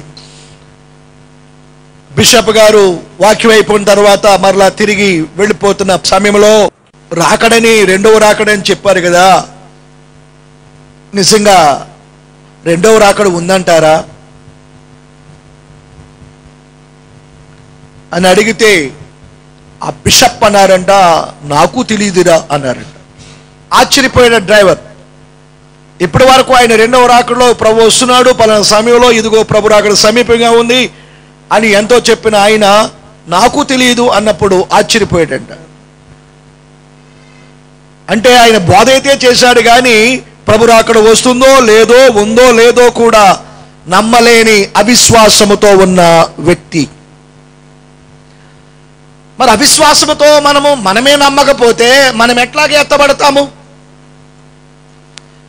బిషప్ గారు వాక్యం అయిపోయిన తర్వాత మరలా తిరిగి వెళ్ళిపోతున్న సమయంలో రాకడని, రెండవ రాకడని చెప్పారు కదా, నిజంగా రెండవ రాకడ ఉందంటారా అని అడిగితే ఆ బిషప్ అన్నారంట, నాకు తెలియదురా అన్నారంట. ఆశ్చర్యపోయిన డ్రైవర్. ఇప్పటి వరకు ఆయన రెండవ రాకడలో ప్రభు వస్తున్నాడు, పలానా సమయంలో ఇదిగో ప్రభు రాకడ సమీపంగా ఉంది అని ఎంతో చెప్పిన ఆయన నాకు తెలియదు అన్నప్పుడు ఆశ్చర్యపోయాడంట. అంటే ఆయన బోధ అయితే చేశాడు కానీ ప్రభు రాకడ వస్తుందో లేదో, ఉందో లేదో కూడా నమ్మలేని అవిశ్వాసముతో ఉన్న వ్యక్తి. మరి అవిశ్వాసముతో మనమే నమ్మకపోతే మనం ఎట్లాగే ఎత్తబడతాము?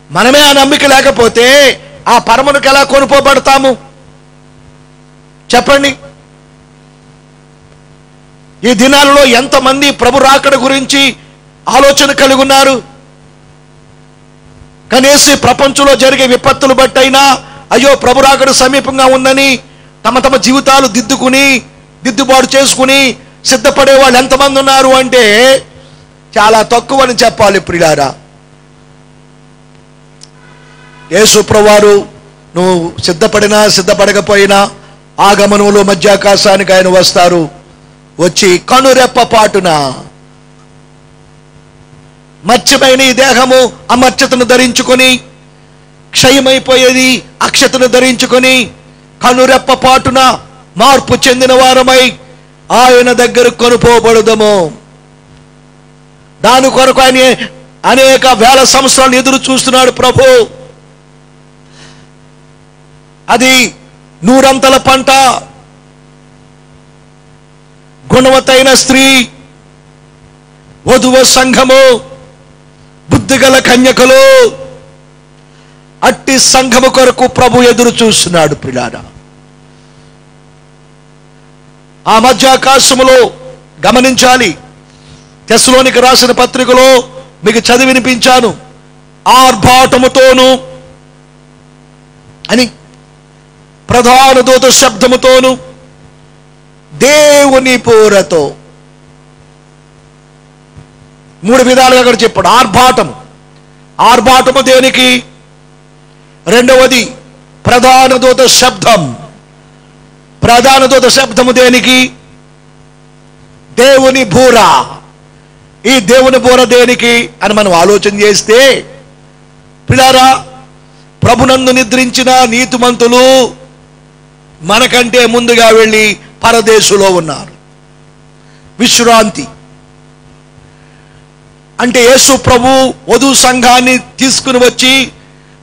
మనమే ఆ నమ్మిక లేకపోతే ఆ పరమునికి ఎలా కొనుపోబడతాము చెప్పండి? ఈ దినాలలో ఎంతమంది ప్రభు రాకడ గురించి ఆలోచన కలిగి ఉన్నారు? కనీసం ప్రపంచంలో జరిగే విపత్తులు బట్టయినా అయ్యో ప్రభు రాకడ సమీపంగా ఉందని తమ తమ జీవితాలు దిద్దుబాటు చేసుకుని సిద్ధపడే వాళ్ళు ఎంతమంది ఉన్నారు అంటే చాలా తక్కువ అని చెప్పాలి. ప్రియులారా, యేసు ప్రభువారు నువ్వు సిద్ధపడినా సిద్ధపడకపోయినా ఆగమనంలో మధ్యాకాశానికి ఆయన వస్తారు. వచ్చి కనురెప్ప పాటున మత్స్యమైన ఈ దేహము అమర్చతను ధరించుకొని, క్షయమైపోయేది అక్షతను ధరించుకొని, కనురెప్ప పాటున మార్పు చెందిన వారమై ఆయన దగ్గర కొనుపోబడదము. దాని కొరకు ఆయన అనేక వేల సంవత్సరాలు ఎదురు చూస్తున్నాడు ప్రభు. అది నూరంతల పంట, గుణవతైన స్త్రీ, వధువ సంఘము, బుద్ధిగల కన్యకలు, అట్టి సంఘము కొరకు ప్రభు ఎదురు చూస్తున్నాడు. ప్రియులారా, ఆ మధ్యాకాశములో గమనించాలి. తెస్సలోనికి రాసిన పత్రికలో మీకు చదివి వినిపించాను. ఆర్భాటముతోను అని, ప్రధాన దూత శబ్దముతోను, దేవుని పూరతో, మూడు విధాలుగా అక్కడ చెప్పాడు. ఆర్భాటము దేనికి? రెండవది ప్రధాన దూత శబ్దం. ప్రధాన దూత శబ్దము దేనికి? దేవుని బూర. ఈ దేవుని బూర దేనికి అని మనం ఆలోచన చేస్తే, పిల్లారా, ప్రభునందు నిద్రించిన నీతిమంతులు మనకంటే ముందుగా వెళ్ళి పరదేశులో ఉన్నారు. విశ్రాంతి అంటే యేసు ప్రభు వధువు సంఘాన్ని తీసుకుని వచ్చి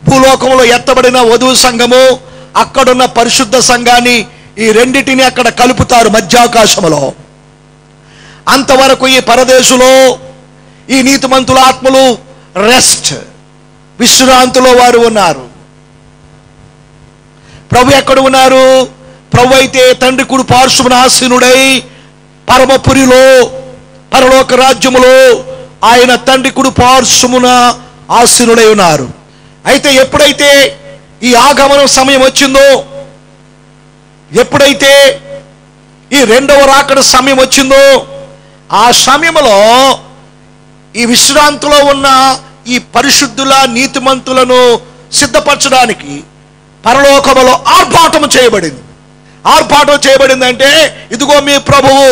భూలోకంలో ఎత్తబడిన వధువు సంఘము, అక్కడున్న పరిశుద్ధ సంఘాన్ని, ఈ రెండిటిని అక్కడ కలుపుతారు మధ్యాకాశములో. అంతవరకు ఈ పరదేశులో ఈ నీతిమంతుల ఆత్మలు రెస్ట్, విశ్రాంతిలో వారు ఉన్నారు. ప్రభు ఎక్కడ ఉన్నారు? ప్రభు అయితే తండ్రి కుడి పార్శ్వమున ఆసీనుడై పరమపురిలో, పరలోక రాజ్యములో ఆయన తండ్రి కుడి పార్శ్వమున ఆసీనుడై ఉన్నారు. అయితే ఎప్పుడైతే ఈ ఆగమనం సమయం వచ్చిందో, ఎప్పుడైతే ఈ రెండవ రాకడ సమయం వచ్చిందో, ఆ సమయంలో ఈ విశ్రాంతిలో ఉన్న ఈ పరిశుద్ధుల నీతిమంతులను సిద్ధపరచడానికి పరలోకములో ఆర్భాటం చేయబడింది. ఆర్భాటం చేయబడిందంటే, ఇదిగో మీ ప్రభువు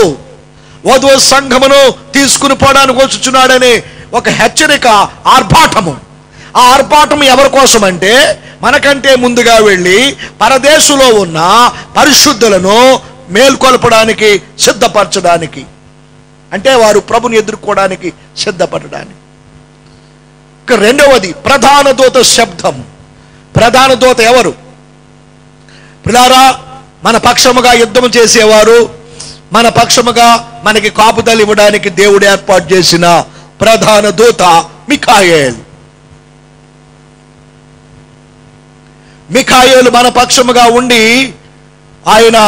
వధువు సంఘమును తీసుకుని పోవడానికి వచ్చుచున్నాడని ఒక హెచ్చరిక, ఆర్భాటము. ఆ ఆర్భాటం ఎవరి కోసం అంటే, మనకంటే ముందుగా వెళ్ళి పరదేశంలో ఉన్న పరిశుద్ధులను మేల్కొల్పడానికి, సిద్ధపరచడానికి, అంటే వారు ప్రభుని ఎదుర్కోవడానికి సిద్ధపడడానికి. రెండవది ప్రధాన దూత శబ్దం. ప్రధాన దూత ఎవరు? ప్రియులారా, మన పక్షముగా యుద్ధం చేసేవారు, మన పక్షముగా మనకి కాపుదలు ఇవ్వడానికి దేవుడు ఏర్పాటు చేసిన ప్రధాన దూత మిఖాయేలు. మిఖాయేలు మన పక్షముగా ఉండి ఆయన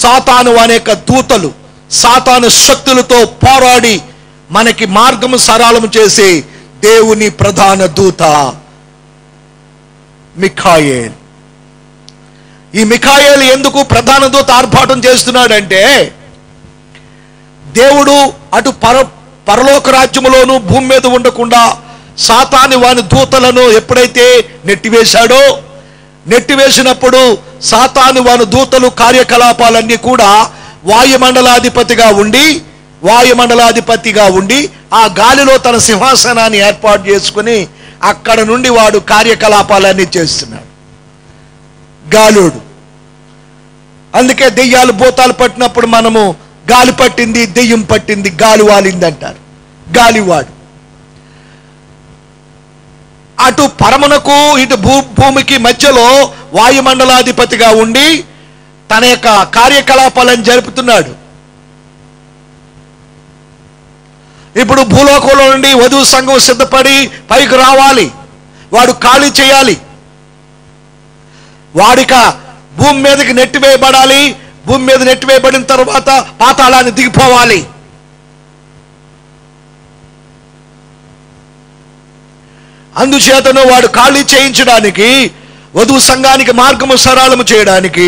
సాతాను అనేక దూతలు, సాతాను శక్తులతో పోరాడి మనకి మార్గము సరళము చేసి దేవుని ప్రధాన దూత మిఖాయేలు. ఈ మిఖాయేలు ఎందుకు ప్రధాన దూత ఆర్భాటం చేస్తున్నాడంటే, దేవుడు అటు పరలోక రాజ్యములోను భూమి మీద ఉండకుండా సాతాను వాని దూతలను ఎప్పుడైతే నెట్టివేసినప్పుడు సాతాను వాని దూతలు కార్యకలాపాలన్నీ కూడా వాయుమండలాధిపతిగా ఉండి ఆ గాలిలో తన సింహాసనాన్ని ఏర్పాటు చేసుకుని అక్కడ నుండి వాడు కార్యకలాపాలన్నీ చేస్తున్నాడు, గాలుడు. అందుకే దెయ్యాలు భూతాలు పట్టినప్పుడు మనము గాలి పట్టింది, దెయ్యం పట్టింది, గాలి వాలింది అంటారు. గాలివాడు అటు పరమునకు ఇటు భూమికి మధ్యలో వాయుమండలాధిపతిగా ఉండి తన యొక్క కార్యకలాపాలను జరుపుతున్నాడు. ఇప్పుడు భూలోకంలో నుండి వధువు సంఘం సిద్ధపడి పైకి రావాలి, వాడు ఖాళీ చేయాలి, వాడిక భూమి మీదకి నెట్టివేయబడాలి. భూమి మీద నెట్టివేయబడిన తర్వాత పాతాళాన్ని దిగిపోవాలి. అందుచేతను వాడు ఖాళీ చేయించడానికి, వధువు సంఘానికి మార్గము సరళము చేయడానికి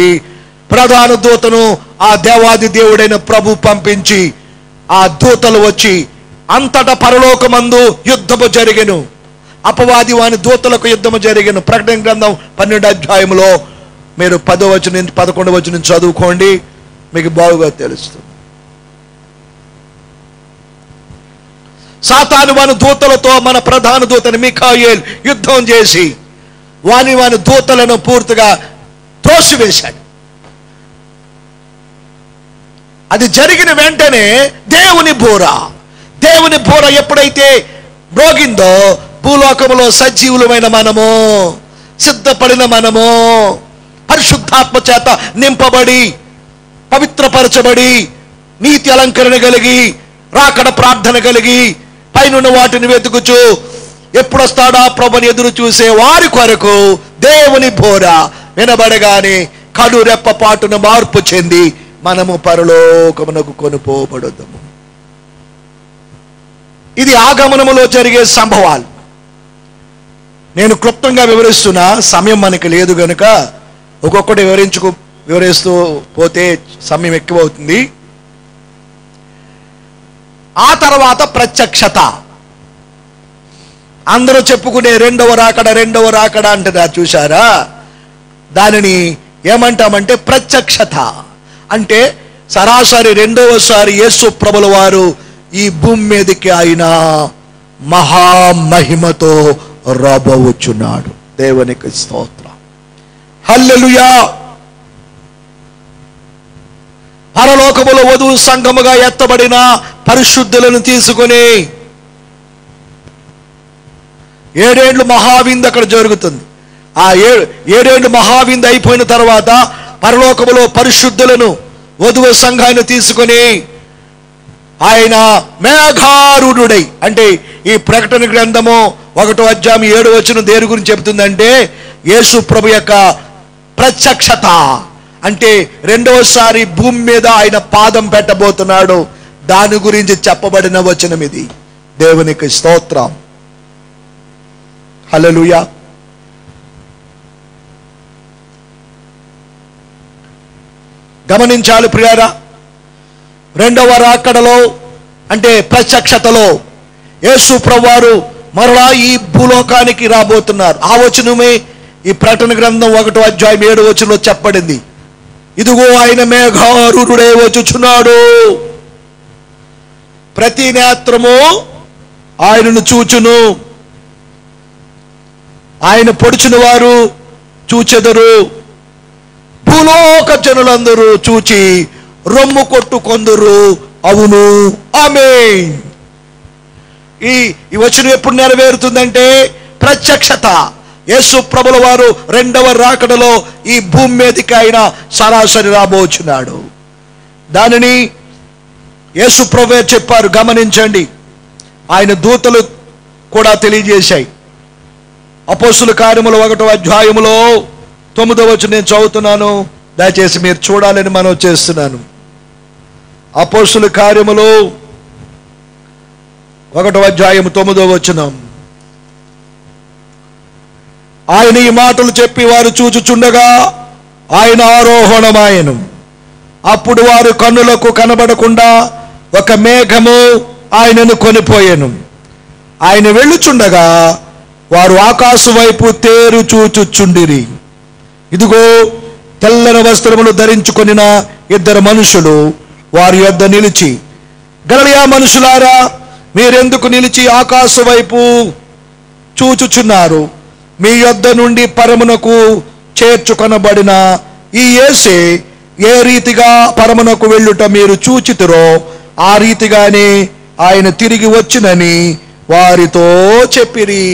ప్రధాన దూతను ఆ దేవాది దేవుడైన ప్రభు పంపించి ఆ దూతలు వచ్చి అంతటా పరలోకమందు యుద్ధము జరిగెను. అపవాది వాని దూతలకు యుద్ధము జరిగెను. ప్రకటన గ్రంథం 12వ అధ్యాయంలో మీరు 10వ వచనం నుంచి 11వ వచనం చదువుకోండి, మీకు బాగుగా తెలుస్తుంది. సాతాను వాని దూతలతో మన ప్రధాన దూతని మిఖాయేలు యుద్ధం చేసి వాని దూతలను పూర్తిగా త్రోసివేశాడు. అది జరిగిన వెంటనే దేవుని బోర ఎప్పుడైతే మ్రోగిందో భూలోకములో సజీవులమైన మనము, సిద్ధపడిన మనము, పరిశుద్ధాత్మ చేత నింపబడి పవిత్రపరచబడి నీతి అలంకరణ కలిగి రాకడ ప్రార్థన కలిగి పైనున్న వాటిని వెతుకుచు ఎప్పుడొస్తాడా ప్రభుని ఎదురు చూసే వారి కొరకు దేవుని బోర వినబడగానే కడు రెప్పపాటును మార్పు చెంది మనము పరలోకమునకు కొనుపోబడదము. ఇది ఆగమనములో జరిగే సంభవాలు. నేను క్లుప్తంగా వివరిస్తున్నా, సమయం మనకి లేదు గనుక ఒక్కొక్కటి వివరిస్తూ పోతే సమయం ఎక్కువ అవుతుంది. ఆ తర్వాత ప్రత్యక్షత. అందరూ చెప్పుకునే రెండవ రాకడ అంటారా, చూశారా? దానిని ఏమంటామంటే ప్రత్యక్షత. అంటే సరాసరి రెండవసారి యేసు ప్రభుల వారు ఈ భూమి మీదకి ఆయన మహామహిమతో రాబోచున్నాడు. దేవునికి స్తోత్రం, హల్లెలూయా. పరలోకములో వధువు సంఘముగా ఎత్తబడిన పరిశుద్ధులను తీసుకొని 7 ఏళ్ళు మహావిందు అక్కడ జరుగుతుంది. ఆ 7 ఏళ్ళు మహావిందు అయిపోయిన తర్వాత పరలోకములో పరిశుద్ధులను వధువు సంఘాన్ని తీసుకొని ఆయన మేఘారూఢుడై, అంటే ఈ ప్రకటన గ్రంథము 1వ అధ్యాయం 7వ వచనం దేని గురించి చెబుతుందంటే యేసు ప్రభు యొక్క ప్రత్యక్షత. అంటే రెండవసారి భూమి మీద ఆయన పాదం పెట్టబోతున్నాడు, దాని గురించి చెప్పబడిన వచనం ఇది. దేవునికి స్తోత్రం, హల్లెలూయా. గమనించాలి ప్రియారా, రెండవ రాకడలో అంటే ప్రత్యక్షతలో యేసు ప్రభువారు మరలా ఈ భూలోకానికి రాబోతున్నారు. ఆ వచనమే ఈ ప్రకటన గ్రంథం 1వ అధ్యాయం 7వ వచనంలో చెప్పబడింది. ఇదిగో ఆయన మేఘారూఢుడై వచ్చుచున్నాడు, ప్రతి నేత్రము ఆయనను చూచును, ఆయన పొడిచిన వారు చూచెదరు, భూలోక జనులందరూ చూచి రొమ్ము కొట్టుకొందురు. అవును, ఆమేన్. ఈ వచనం ఎప్పుడు నెరవేరుతుందంటే ప్రత్యక్షత. యేసు ప్రభుల వారు రెండవ రాకడలో ఈ భూమి మీదకి ఆయన సరాసరి రాబోచున్నాడు. దానిని యేసు ప్రభువే చెప్పారు. గమనించండి, ఆయన దూతలు కూడా తెలియజేశాయి. అపోస్తుల కార్యములు 1వ అధ్యాయములో 9వ వచనం నేను చదువుతున్నాను, దయచేసి మీరు చూడాలని మనం చేస్తున్నాను. అపోస్తుల కార్యములు 1వ అధ్యాయం 9వ వచనం. ఆయన ఈ మాటలు చెప్పి వారు చూచుచుండగా ఆయన ఆరోహణమాయెను. అప్పుడు వారు కన్నులకు కనబడకుండా ఒక మేఘము ఆయనను కొనిపోయెను. ఆయన వెళ్ళుచుండగా వారు ఆకాశం వైపు తేరు చూచుచుండిరి. ఇదిగో తెల్లని వస్త్రములు ధరించుకొనిన 2 మనుషులు వారి యొద్ద నిలిచి, గలిలయ మనుషులారా, మీరెందుకు నిలిచి ఆకాశం వైపు చూచుచున్నారు? మీ యొద్ద నుండి పరమునకు చేర్చుకొనబడిన ఈ యేసే ఏ రీతిగా పరమునకు వెళ్ళుట మీరు చూచితిరో ఆ రీతిగానే ఆయన తిరిగి వచ్చినని వారితో చెప్పిరి.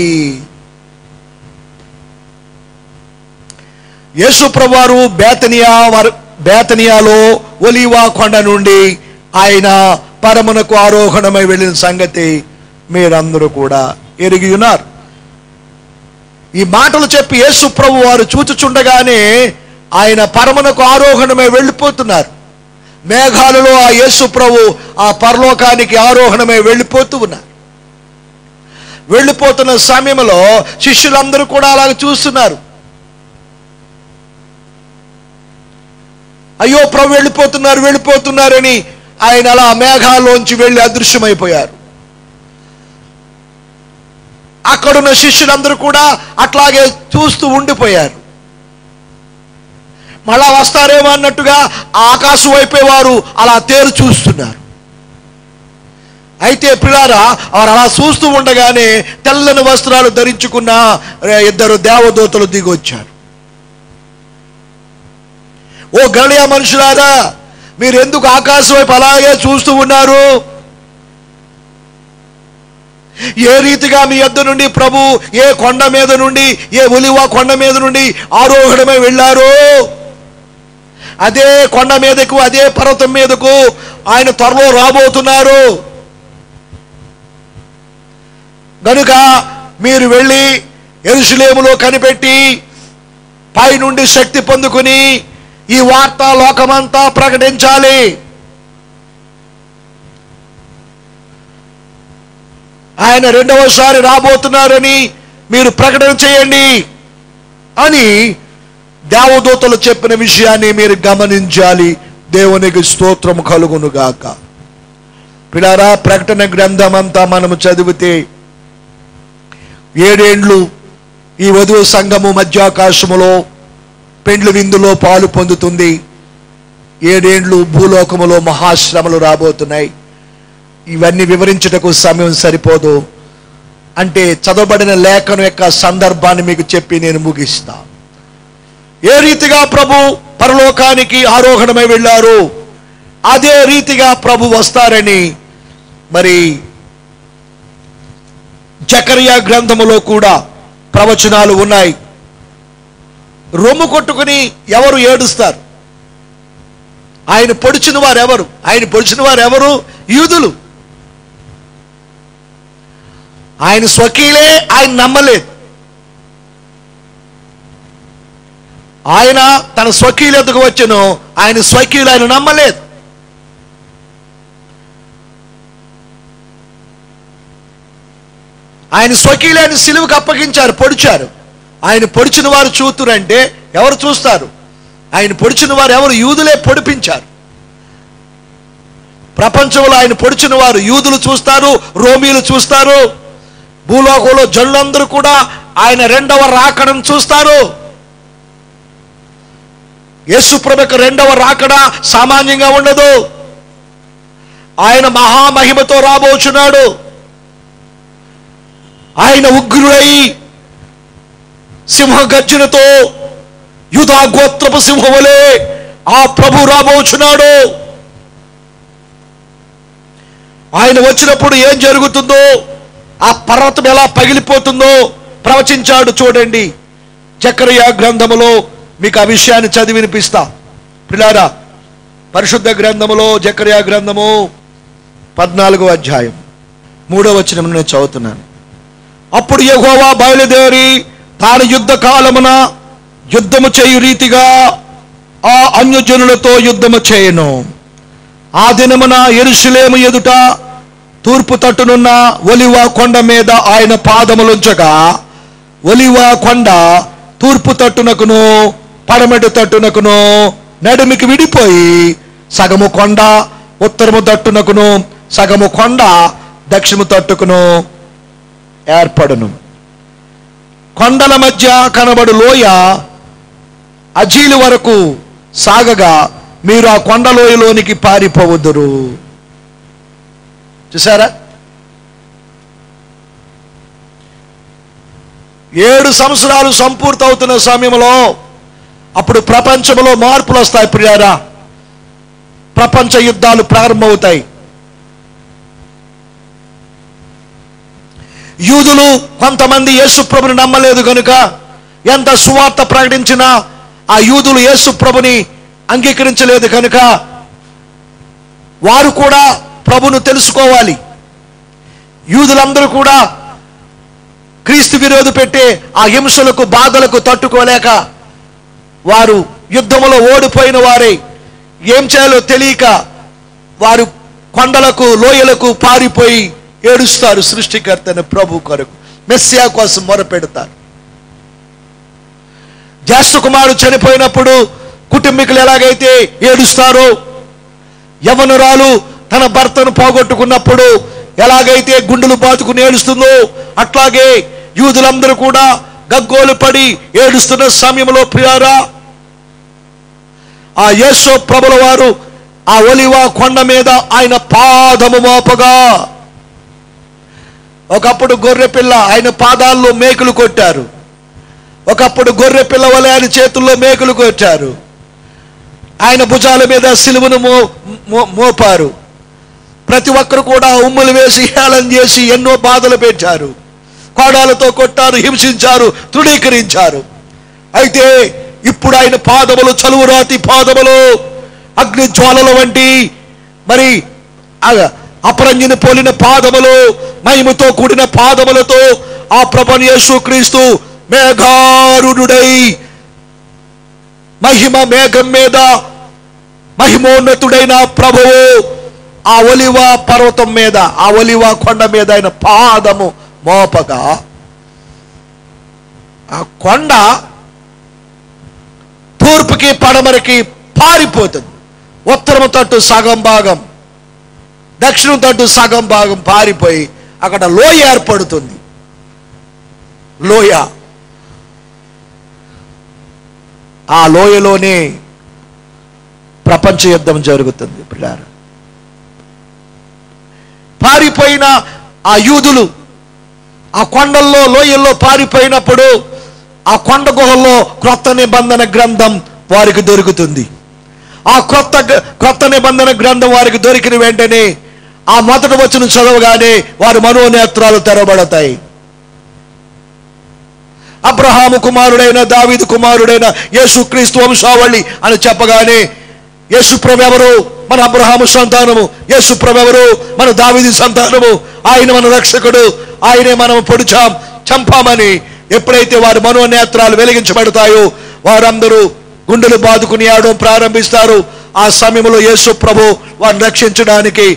యేసు ప్రభువారు బేతనియాలో ఒలీవా కొండ నుండి ఆయన పరమునకు ఆరోహణమై వెళ్ళిన సంగతి మీరందరూ కూడా ఎరిగి ఉన్నారు. ఈ మాటలు చెప్పి యేసు ప్రభు వారు చూచుచుండగానే ఆయన పరమునకు ఆరోహణమై వెళ్ళిపోతున్నారు. మేఘాలలో ఆ యేసు ప్రభు ఆ పరలోకానికి ఆరోహణమై వెళ్ళిపోతూ ఉన్నారు. వెళ్ళిపోతున్న సమయంలో శిష్యులందరూ కూడా అలాగ చూస్తున్నారు. అయ్యో, ప్రభు వెళ్ళిపోతున్నారని ఆయన అలా మేఘాల్లోంచి వెళ్ళి అదృశ్యమైపోయారు. అక్కడున్న శిష్యులందరూ కూడా అట్లాగే చూస్తూ ఉండిపోయారు. మళ్ళా వస్తారేమో అన్నట్టుగా ఆకాశం వైపే వారు అలా తేరు చూస్తున్నారు. అయితే ప్రియులారా, వారు అలా చూస్తూ ఉండగానే తెల్లని వస్త్రాలు ధరించుకున్న 2 దేవదూతలు దిగొచ్చారు. ఓ గలిలయ మనుషులారా, మీరు ఎందుకు ఆకాశం వైపు అలాగే చూస్తూ ఉన్నారు? ఏ రీతిగా మీ యొద్ద నుండి ప్రభు ఏ కొండ మీద నుండి, ఏ ఒలీవ కొండ మీద నుండి ఆరోహణమై వెళ్ళారు, అదే కొండ మీదకు, అదే పర్వతం మీదకు ఆయన త్వరలో రాబోతున్నారు. గనుక మీరు వెళ్ళి యెరూషలేములో కనిపెట్టి పై నుండి శక్తి పొందుకుని ఈ వార్త లోకమంతా ప్రకటించాలి. ఆయన రెండవసారి రాబోతున్నారని మీరు ప్రకటన చేయండి అని దేవదూతలు చెప్పిన విషయాన్ని మీరు గమనించాలి. దేవునికి స్తోత్రం కలుగును గాక. పిల్లారా, ప్రకటన గ్రంథం అంతా మనము చదివితే 7 ఏండ్లు ఈ వధువు సంఘము మధ్యాకాశములో పెండ్లు విందులో పాలు పొందుతుంది. 7 ఏండ్లు భూలోకములో మహాశ్రమలు రాబోతున్నాయి. ఇవన్నీ వివరించుటకు సమయం సరిపోదు. అంటే చదవబడిన లేఖనం యొక్క సందర్భాన్ని మీకు చెప్పి నేను ముగిస్తా. ఏ రీతిగా ప్రభు పరలోకానికి ఆరోహణమై వెళ్ళారు, అదే రీతిగా ప్రభు వస్తారని మరి జకరియా గ్రంథములో కూడా ప్రవచనాలు ఉన్నాయి. రొమ్ము కొట్టుకుని ఎవరు ఏడుస్తారు? ఆయన పొడిచిన వారు ఎవరు? యూదులు. ఆయన స్వకీలే ఆయన నమ్మలేదు. ఆయన తన స్వకీలు ఎందుకు వచ్చెను? ఆయన స్వకీలు ఆయన నమ్మలేదు. ఆయన స్వకీలు ఆయన సిలువకు అప్పగించారు, పొడిచారు. ఆయన పొడిచిన వారు చూతురంటే ఎవరు చూస్తారు? ఆయన పొడిచిన వారు ఎవరు? యూదులే పొడిపించారు. ప్రపంచంలో ఆయన పొడిచిన వారు యూదులు చూస్తారు, రోమీలు చూస్తారు. భూలోకంలో జనులందరూ కూడా ఆయన రెండవ రాకడను చూస్తారు. యేసు ప్రభు యొక్క రెండవ రాకడ సామాన్యంగా ఉండదు. ఆయన మహామహిమతో రాబోచున్నాడు. ఆయన ఉగ్రుడై సింహగర్జనతో యూదా గోత్రపు సింహములే ఆ ప్రభు రాబోచున్నాడు. ఆయన వచ్చినప్పుడు ఏం జరుగుతుందో, ఆ పర్వతం ఎలా పగిలిపోతుందో ప్రవచించాడు. చూడండి, జకర్యా గ్రంథములో మీకు ఆ విషయాన్ని చదివి వినిపిస్తా. ప్రియులారా, పరిశుద్ధ గ్రంథములో జకర్యా గ్రంథము 14వ అధ్యాయం 3వ వచనం నేను చదువుతున్నాను. అప్పుడు యెహోవా బయలుదేరి తాను యుద్ధ కాలమున యుద్ధము చేయు రీతిగా ఆ అన్యజనులతో యుద్ధము చేయను. ఆ దినమున యెరూషలేము ఎదుట తూర్పు తట్టునున్న ఒలివ కొండ మీద ఆయన పాదములుంచగా, ఒలివ కొండ తూర్పు తట్టునకును పడమటి తట్టునకును నడుమికి విడిపోయి సగము కొండ ఉత్తరము తట్టునకును సగము కొండ దక్షిణము తట్టుకును ఏర్పడును. కొండల మధ్య కనబడు లోయ అజీలు వరకు సాగగా మీరు ఆ కొండ లోయలోనికి పారిపోవద్దురు. చూసారా, 7 సంవత్సరాలు సంపూర్తి అవుతున్న సమయంలో అప్పుడు ప్రపంచంలో మార్పులు వస్తాయి. ప్రియారా, ప్రపంచ యుద్ధాలు ప్రారంభమవుతాయి. యూదులు కొంతమంది యేసు ప్రభుని నమ్మలేదు కనుక ఎంత సువార్త ప్రకటించినా ఆ యూదులు యేసు ప్రభుని అంగీకరించలేదు కనుక వారు కూడా ప్రభును తెలుసుకోవాలి. యూదులందరూ కూడా క్రీస్తు విరోధి పెట్టే ఆ హింసలకు బాధలకు తట్టుకోలేక వారు యుద్ధములో ఓడిపోయిన వారే ఏం చేయాలో తెలియక వారు కొండలకు లోయలకు పారిపోయి ఏడుస్తారు. సృష్టికర్తను ప్రభు కొరకు మెస్సియా కోసం మొరపెడతారు. జ్యేష్ఠ కుమారుడు చనిపోయినప్పుడు కుటుంబీకులు ఎలాగైతే ఏడుస్తారో, యవనురాలు తన భర్తను పోగొట్టుకున్నప్పుడు ఎలాగైతే గుండెలు బాదుకుని ఏడుస్తుందో, అట్లాగే యూదులందరూ కూడా గగ్గోలు పడి ఏడుస్తున్న సమయంలో ప్రియారా, ఆ యేసు ప్రభుల వారు ఆ ఒలివ కొండ మీద ఆయన పాదము మోపగా, ఒకప్పుడు గొర్రె పిల్ల ఆయన పాదాల్లో మేకులు కొట్టారు. ఒకప్పుడు గొర్రె పిల్ల వలె ఆయన చేతుల్లో మేకులు కొట్టారు. ఆయన భుజాల మీద సిలువను మోపారు. ప్రతి ఒక్కరు కూడా ఉమ్ములు వేసి హేళన చేసి ఎన్నో బాధలు పెట్టారు. కోడాలతో కొట్టారు, హింసించారు, తృణీకరించారు. అయితే ఇప్పుడు ఆయన పాదములు చలువురాతి పాదములు, అగ్ని జ్వాలల వంటి మరి అపరంజిని పోలిన పాదములు, మహిమతో కూడిన పాదములతో ఆ ప్రభువైన యేసుక్రీస్తు మేఘారూఢుడై మహిమ మేఘం మీద మహిమోన్నతుడైన ప్రభువు ఆ ఒలివ పర్వతం మీద, ఆ ఒలివ కొండ మీద ఆయన పాదము మోపగా ఆ కొండ తూర్పుకి పడమరకి పారిపోతుంది. ఉత్తరము తట్టు సగం భాగం, దక్షిణం తట్టు సగం భాగం పారిపోయి అక్కడ లోయ ఏర్పడుతుంది. లోయ, ఆ లోయలోనే ప్రపంచ యుద్ధం జరుగుతుంది. పిల్లారా, పారిపోయిన ఆ యూదులు ఆ కొండల్లో లోయల్లో పారిపోయినప్పుడు ఆ కొండ గుహల్లో క్రొత్త నిబంధన గ్రంథం వారికి దొరుకుతుంది. ఆ క్రొత్త నిబంధన గ్రంథం వారికి దొరికిన వెంటనే ఆ మొదటి వచనం చదవగానే వారి మనోనేత్రాలు తెరవబడతాయి. అబ్రహాము కుమారుడైన దావీదు కుమారుడైన యేసుక్రీస్తు వంశావళి అని చెప్పగానే యేసు ప్రభు ఎవరు? మన అబ్రహాము సంతానము. యేసు ప్రభు ఎవరు? మన దావీదు సంతానము. ఆయన మన రక్షకుడు, ఆయనే మనం పొడిచాం, చంపామని ఎప్పుడైతే వారి మనోనేత్రాలు వెలిగించబడతాయో వారందరూ గుండెలు బాదుకుని ఆడడం ప్రారంభిస్తారు. ఆ సమయంలో యేసు ప్రభు వారిని రక్షించడానికి,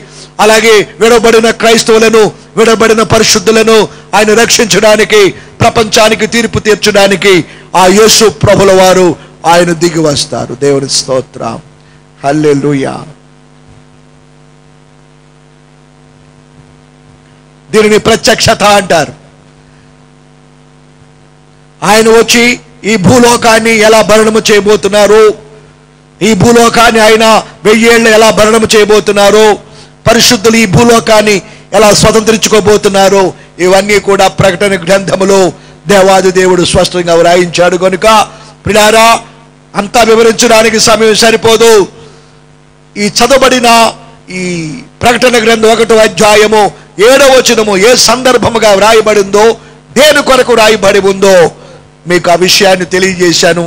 అలాగే విడబడిన క్రైస్తవులను, విడబడిన పరిశుద్ధులను ఆయన రక్షించడానికి, ప్రపంచానికి తీర్పు తీర్చడానికి ఆ యేసు ప్రభుల వారు ఆయన దిగి వస్తారు. దేవుని స్తోత్రం, హల్లెలూయా. దీనిని ప్రత్యక్షత అంటారు. ఆయన వచ్చి ఈ భూలోకాన్ని ఎలా భరణము చేయబోతున్నారు, ఈ భూలోకాన్ని ఆయన 1000 ఏళ్ళు ఎలా భరణము చేయబోతున్నారు, పరిశుద్ధులు ఈ భూలోకాన్ని ఎలా స్వతంత్రించుకోబోతున్నారు, ఇవన్నీ కూడా ప్రకటన గ్రంథములో దేవాది దేవుడు స్పష్టంగా వ్రాయించాడు. కనుక ప్రియారా, అంతా వివరించడానికి సమయం సరిపోదు. ఈ చదవబడిన ఈ ప్రకటన గ్రంథం 1వ అధ్యాయము 7వ వచనము ఏ సందర్భముగా వ్రాయబడిందో, దేని కొరకు వ్రాయబడి ఉందో మీకు ఆ విషయాన్ని తెలియజేశాను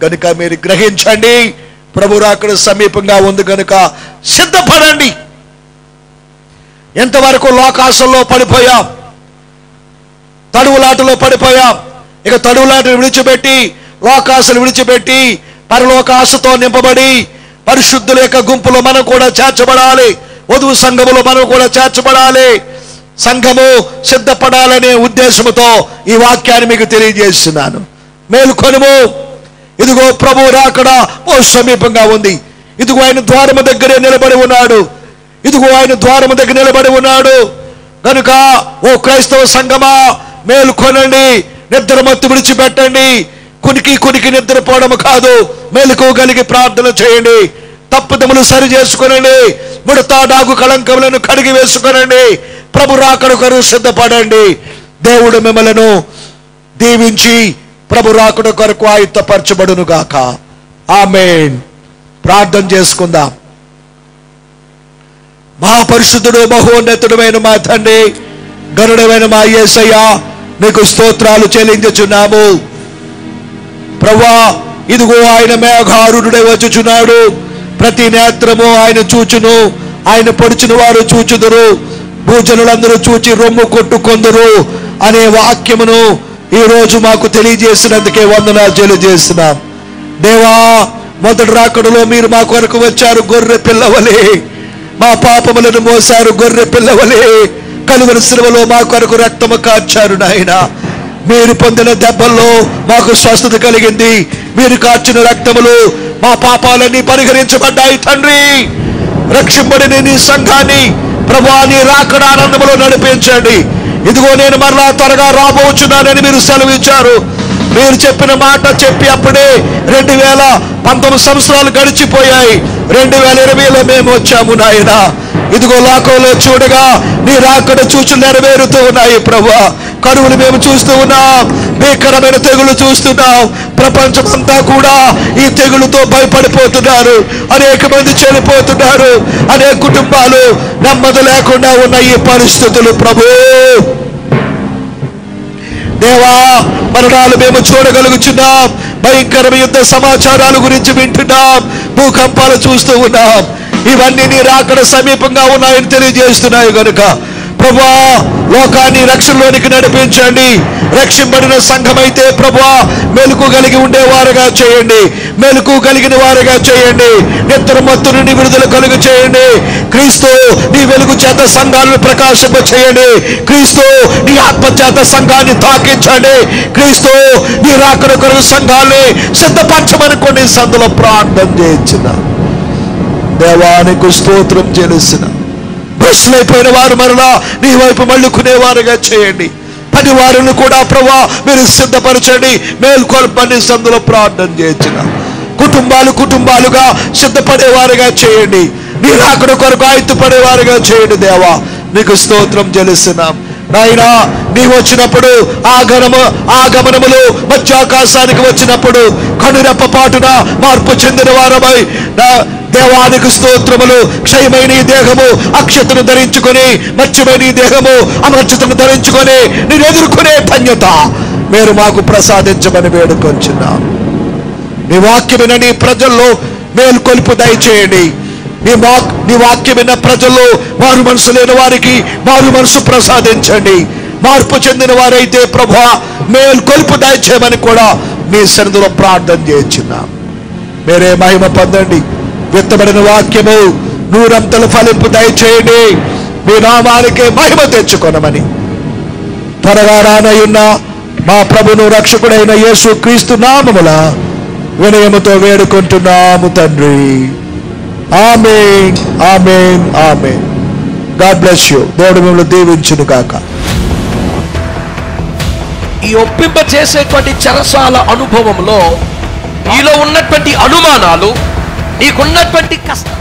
గనుక మీరు గ్రహించండి. ప్రభు రాకడ సమీపంగా ఉంది గనుక సిద్ధపడండి. ఎంతవరకు లోకాశల్లో పడిపోయాం, తడువులాటలో పడిపోయాం. ఇక తడువులాటను విడిచిపెట్టి, లోకాశలు విడిచిపెట్టి, పరలోక ఆశతో నింపబడి పరిశుద్ధుల యొక్క గుంపులో మనం కూడా చేర్చబడాలి. వధువు సంఘములో మనం కూడా చేర్చబడాలి. సంఘము సిద్ధపడాలనే ఉద్దేశంతో ఈ వాక్యాన్ని మీకు తెలియజేస్తున్నాను. మేలుకొనుము, ఇదిగో ప్రభు రాకడ సమీపంగా ఉంది. ఇదిగో ఆయన ద్వారము దగ్గరే నిలబడి ఉన్నాడు. ఇదిగో ఆయన ద్వారము దగ్గర నిలబడి ఉన్నాడు కనుక ఓ క్రైస్తవ సంఘమా, మేలుకొనండి, నిద్రమత్తు విడిచిపెట్టండి. కునికి నిద్రపోవడం కాదు, మేలుకోగలిగి ప్రార్థన చేయండి. తప్పుదములు సరి చేసుకునండి. ముడత డాగు కళంకములను కడిగి వేసుకునండి. ప్రభు రాకడ కొరకు సిద్ధపడండి. దేవుడు మిమ్మలను దీవించి ప్రభు రాకడ కొరకు ఆయుత్తపరచబడును గాక. ఆమేన్. ప్రార్థన చేసుకుందాం. మహాపరిశుద్ధుడు, మహోన్నతుడమైన మా తండ్రి, గరుడమైన మా యేసయ్య, నీకు స్తోత్రాలు చెల్లించుచున్నాము. ప్రభువా, ఇదిగో ఆయన మేఘారూఢుడై వచ్చుచున్నాడు. ప్రతి నేత్రము ఆయన చూచును, ఆయన పొడిచిన వారు చూచుదురు, భూజనులందరూ చూచి రొమ్ము కొట్టుకొందురు అనే వాక్యమును ఈ రోజు మాకు తెలియజేసినందుకే వందనాలు తెలియజేస్తున్నాం. దేవా, మొదటి రాకడలో మీరు మా కొరకు వచ్చారు గొర్రె పిల్లవలే, మా పాపములను మోసారు గొర్రె పిల్లవలే, కలువరి శిలువలో మా కొరకు రక్తము కార్చారు నాయన. మీరు పొందిన దెబ్బల్లో మాకు స్వస్థత కలిగింది. మీరు కార్చిన రక్తములు మా పాపాలన్నీ పరిహరించబడ్డాయి. తండ్రి, రక్షింపబడిన నీ సంఘాన్ని ప్రభువా నీ రాకడ ఆనందములో నడిపించండి. ఇదిగో నేను మరలా త్వరగా రాబోచున్నానని మీరు సెలవిచ్చారు. మీరు చెప్పిన మాట చెప్పి అప్పుడే 2019 సంవత్సరాలు గడిచిపోయాయి. 2020లో మేము వచ్చాము నాయన. ఇదిగో లోకంలో చూడగా నీ రాకడ సూచనలు నెరవేరుతూ ఉన్నాయి ప్రభువా. కరువులు మేము చూస్తూ ఉన్నాం, భీకరమైన తెగులు చూస్తున్నాం. ప్రపంచమంతా కూడా ఈ తెగులుతో భయపడిపోతున్నారు. అనేక మంది చనిపోతున్నారు. అనేక కుటుంబాలు నెమ్మది లేకుండా ఉన్న ఈ పరిస్థితులు ప్రభు దేవా, మరణాలు మేము చూడగలుగుతున్నాం. భయంకరమైన యుద్ధ సమాచారాల గురించి వింటున్నాం. భూకంపాలు చూస్తూ ఉన్నాం. ఇవన్నీ నీ రాకడ సమీపంగా ఉన్నాయని తెలియజేస్తున్నాయి కనుక ప్రభువా, లోకాన్ని రక్షణలోనికి నడిపించండి. రక్షింపబడిన సంఘమైతే ప్రభువా మెలకు కలిగి ఉండేవారుగా చేయండి. మెలకు కలిగిన వారుగా చేయండి. నిద్రమత్తు నుండి విడుదల కలుగు చేయండి. క్రీస్తు నీ వెలుగు చేత సంఘాలను ప్రకాశింప చేయండి. క్రీస్తు నీ ఆత్మ చేత సంఘాన్ని తాకించండి. క్రీస్తు నీ రాకడ కొరకు సంఘాన్ని సిద్ధపరచమని కొన్ని సందులో ప్రార్థన చేయించిన దేవానికి స్తోత్రం చెల్లిస్తున్న భ్రష్టులైపోయిన వారు మరలా నీ వైపు మళ్ళుకునేవారుగా చేయండి. 10 వారును కూడా ప్రభువా మీరు సిద్ధపరచండి. మేల్కొల్పని సందులో ప్రార్థన చేయించిన కుటుంబాలుగా సిద్ధపడేవారుగా చేయండి. నీ రాకడ కొరకు ఆయుత్తపడేవారుగా చేయండి. దేవా నీకు స్తోత్రం చెల్లిస్తున్నాం. నాయనా, నీవు వచ్చినప్పుడు ఆగమనములు మధ్యాకాశానికి వచ్చినప్పుడు కనురెప్ప పాటున మార్పు చెందిన వారమై దేవానికి స్తోత్రములు. క్షయమైన ఈ దేహము అక్షతను ధరించుకొని, మత్స్యమైన ఈ దేహము అమర్చతను ధరించుకొని నేను ఎదుర్కొనే ధన్యత మీరు మాకు ప్రసాదించమని వేడుకొంచున్నాం. నీ వాక్యమైన నీ ప్రజల్లో మేల్కొల్పు దయచేయండి. నీ వాక్యమైన ప్రజల్లో మారు మనసు లేని వారికి మారు మనసు ప్రసాదించండి. మార్పు చెందిన వారైతే ప్రభువా మేల్కొల్పు దయచేయమని కూడా మీ సన్నిధిలో ప్రార్థన చేయించున్నాం. మీరే మహిమ పొందండి. విత్తబడిన వాక్యము 100 ఫలింపు దయచేయండి. మీ నామానికే మహిమ తెచ్చుకొనమని త్వరగా రానయున్న మా ప్రభును రక్షకుడైన యేసు క్రీస్తు నామముల వినయముతో వేడుకుంటున్నాము తండ్రి. ఆమేన్, ఆమేన్, ఆమేన్. God bless you. దేవుడు మిమ్మల్ని దీవించును గాక. ఈ ఒప్పింప చేసేటువంటి చెరసాల అనుభవంలో నీలో ఉన్నటువంటి అనుమానాలు, నీకున్నటువంటి కష్టం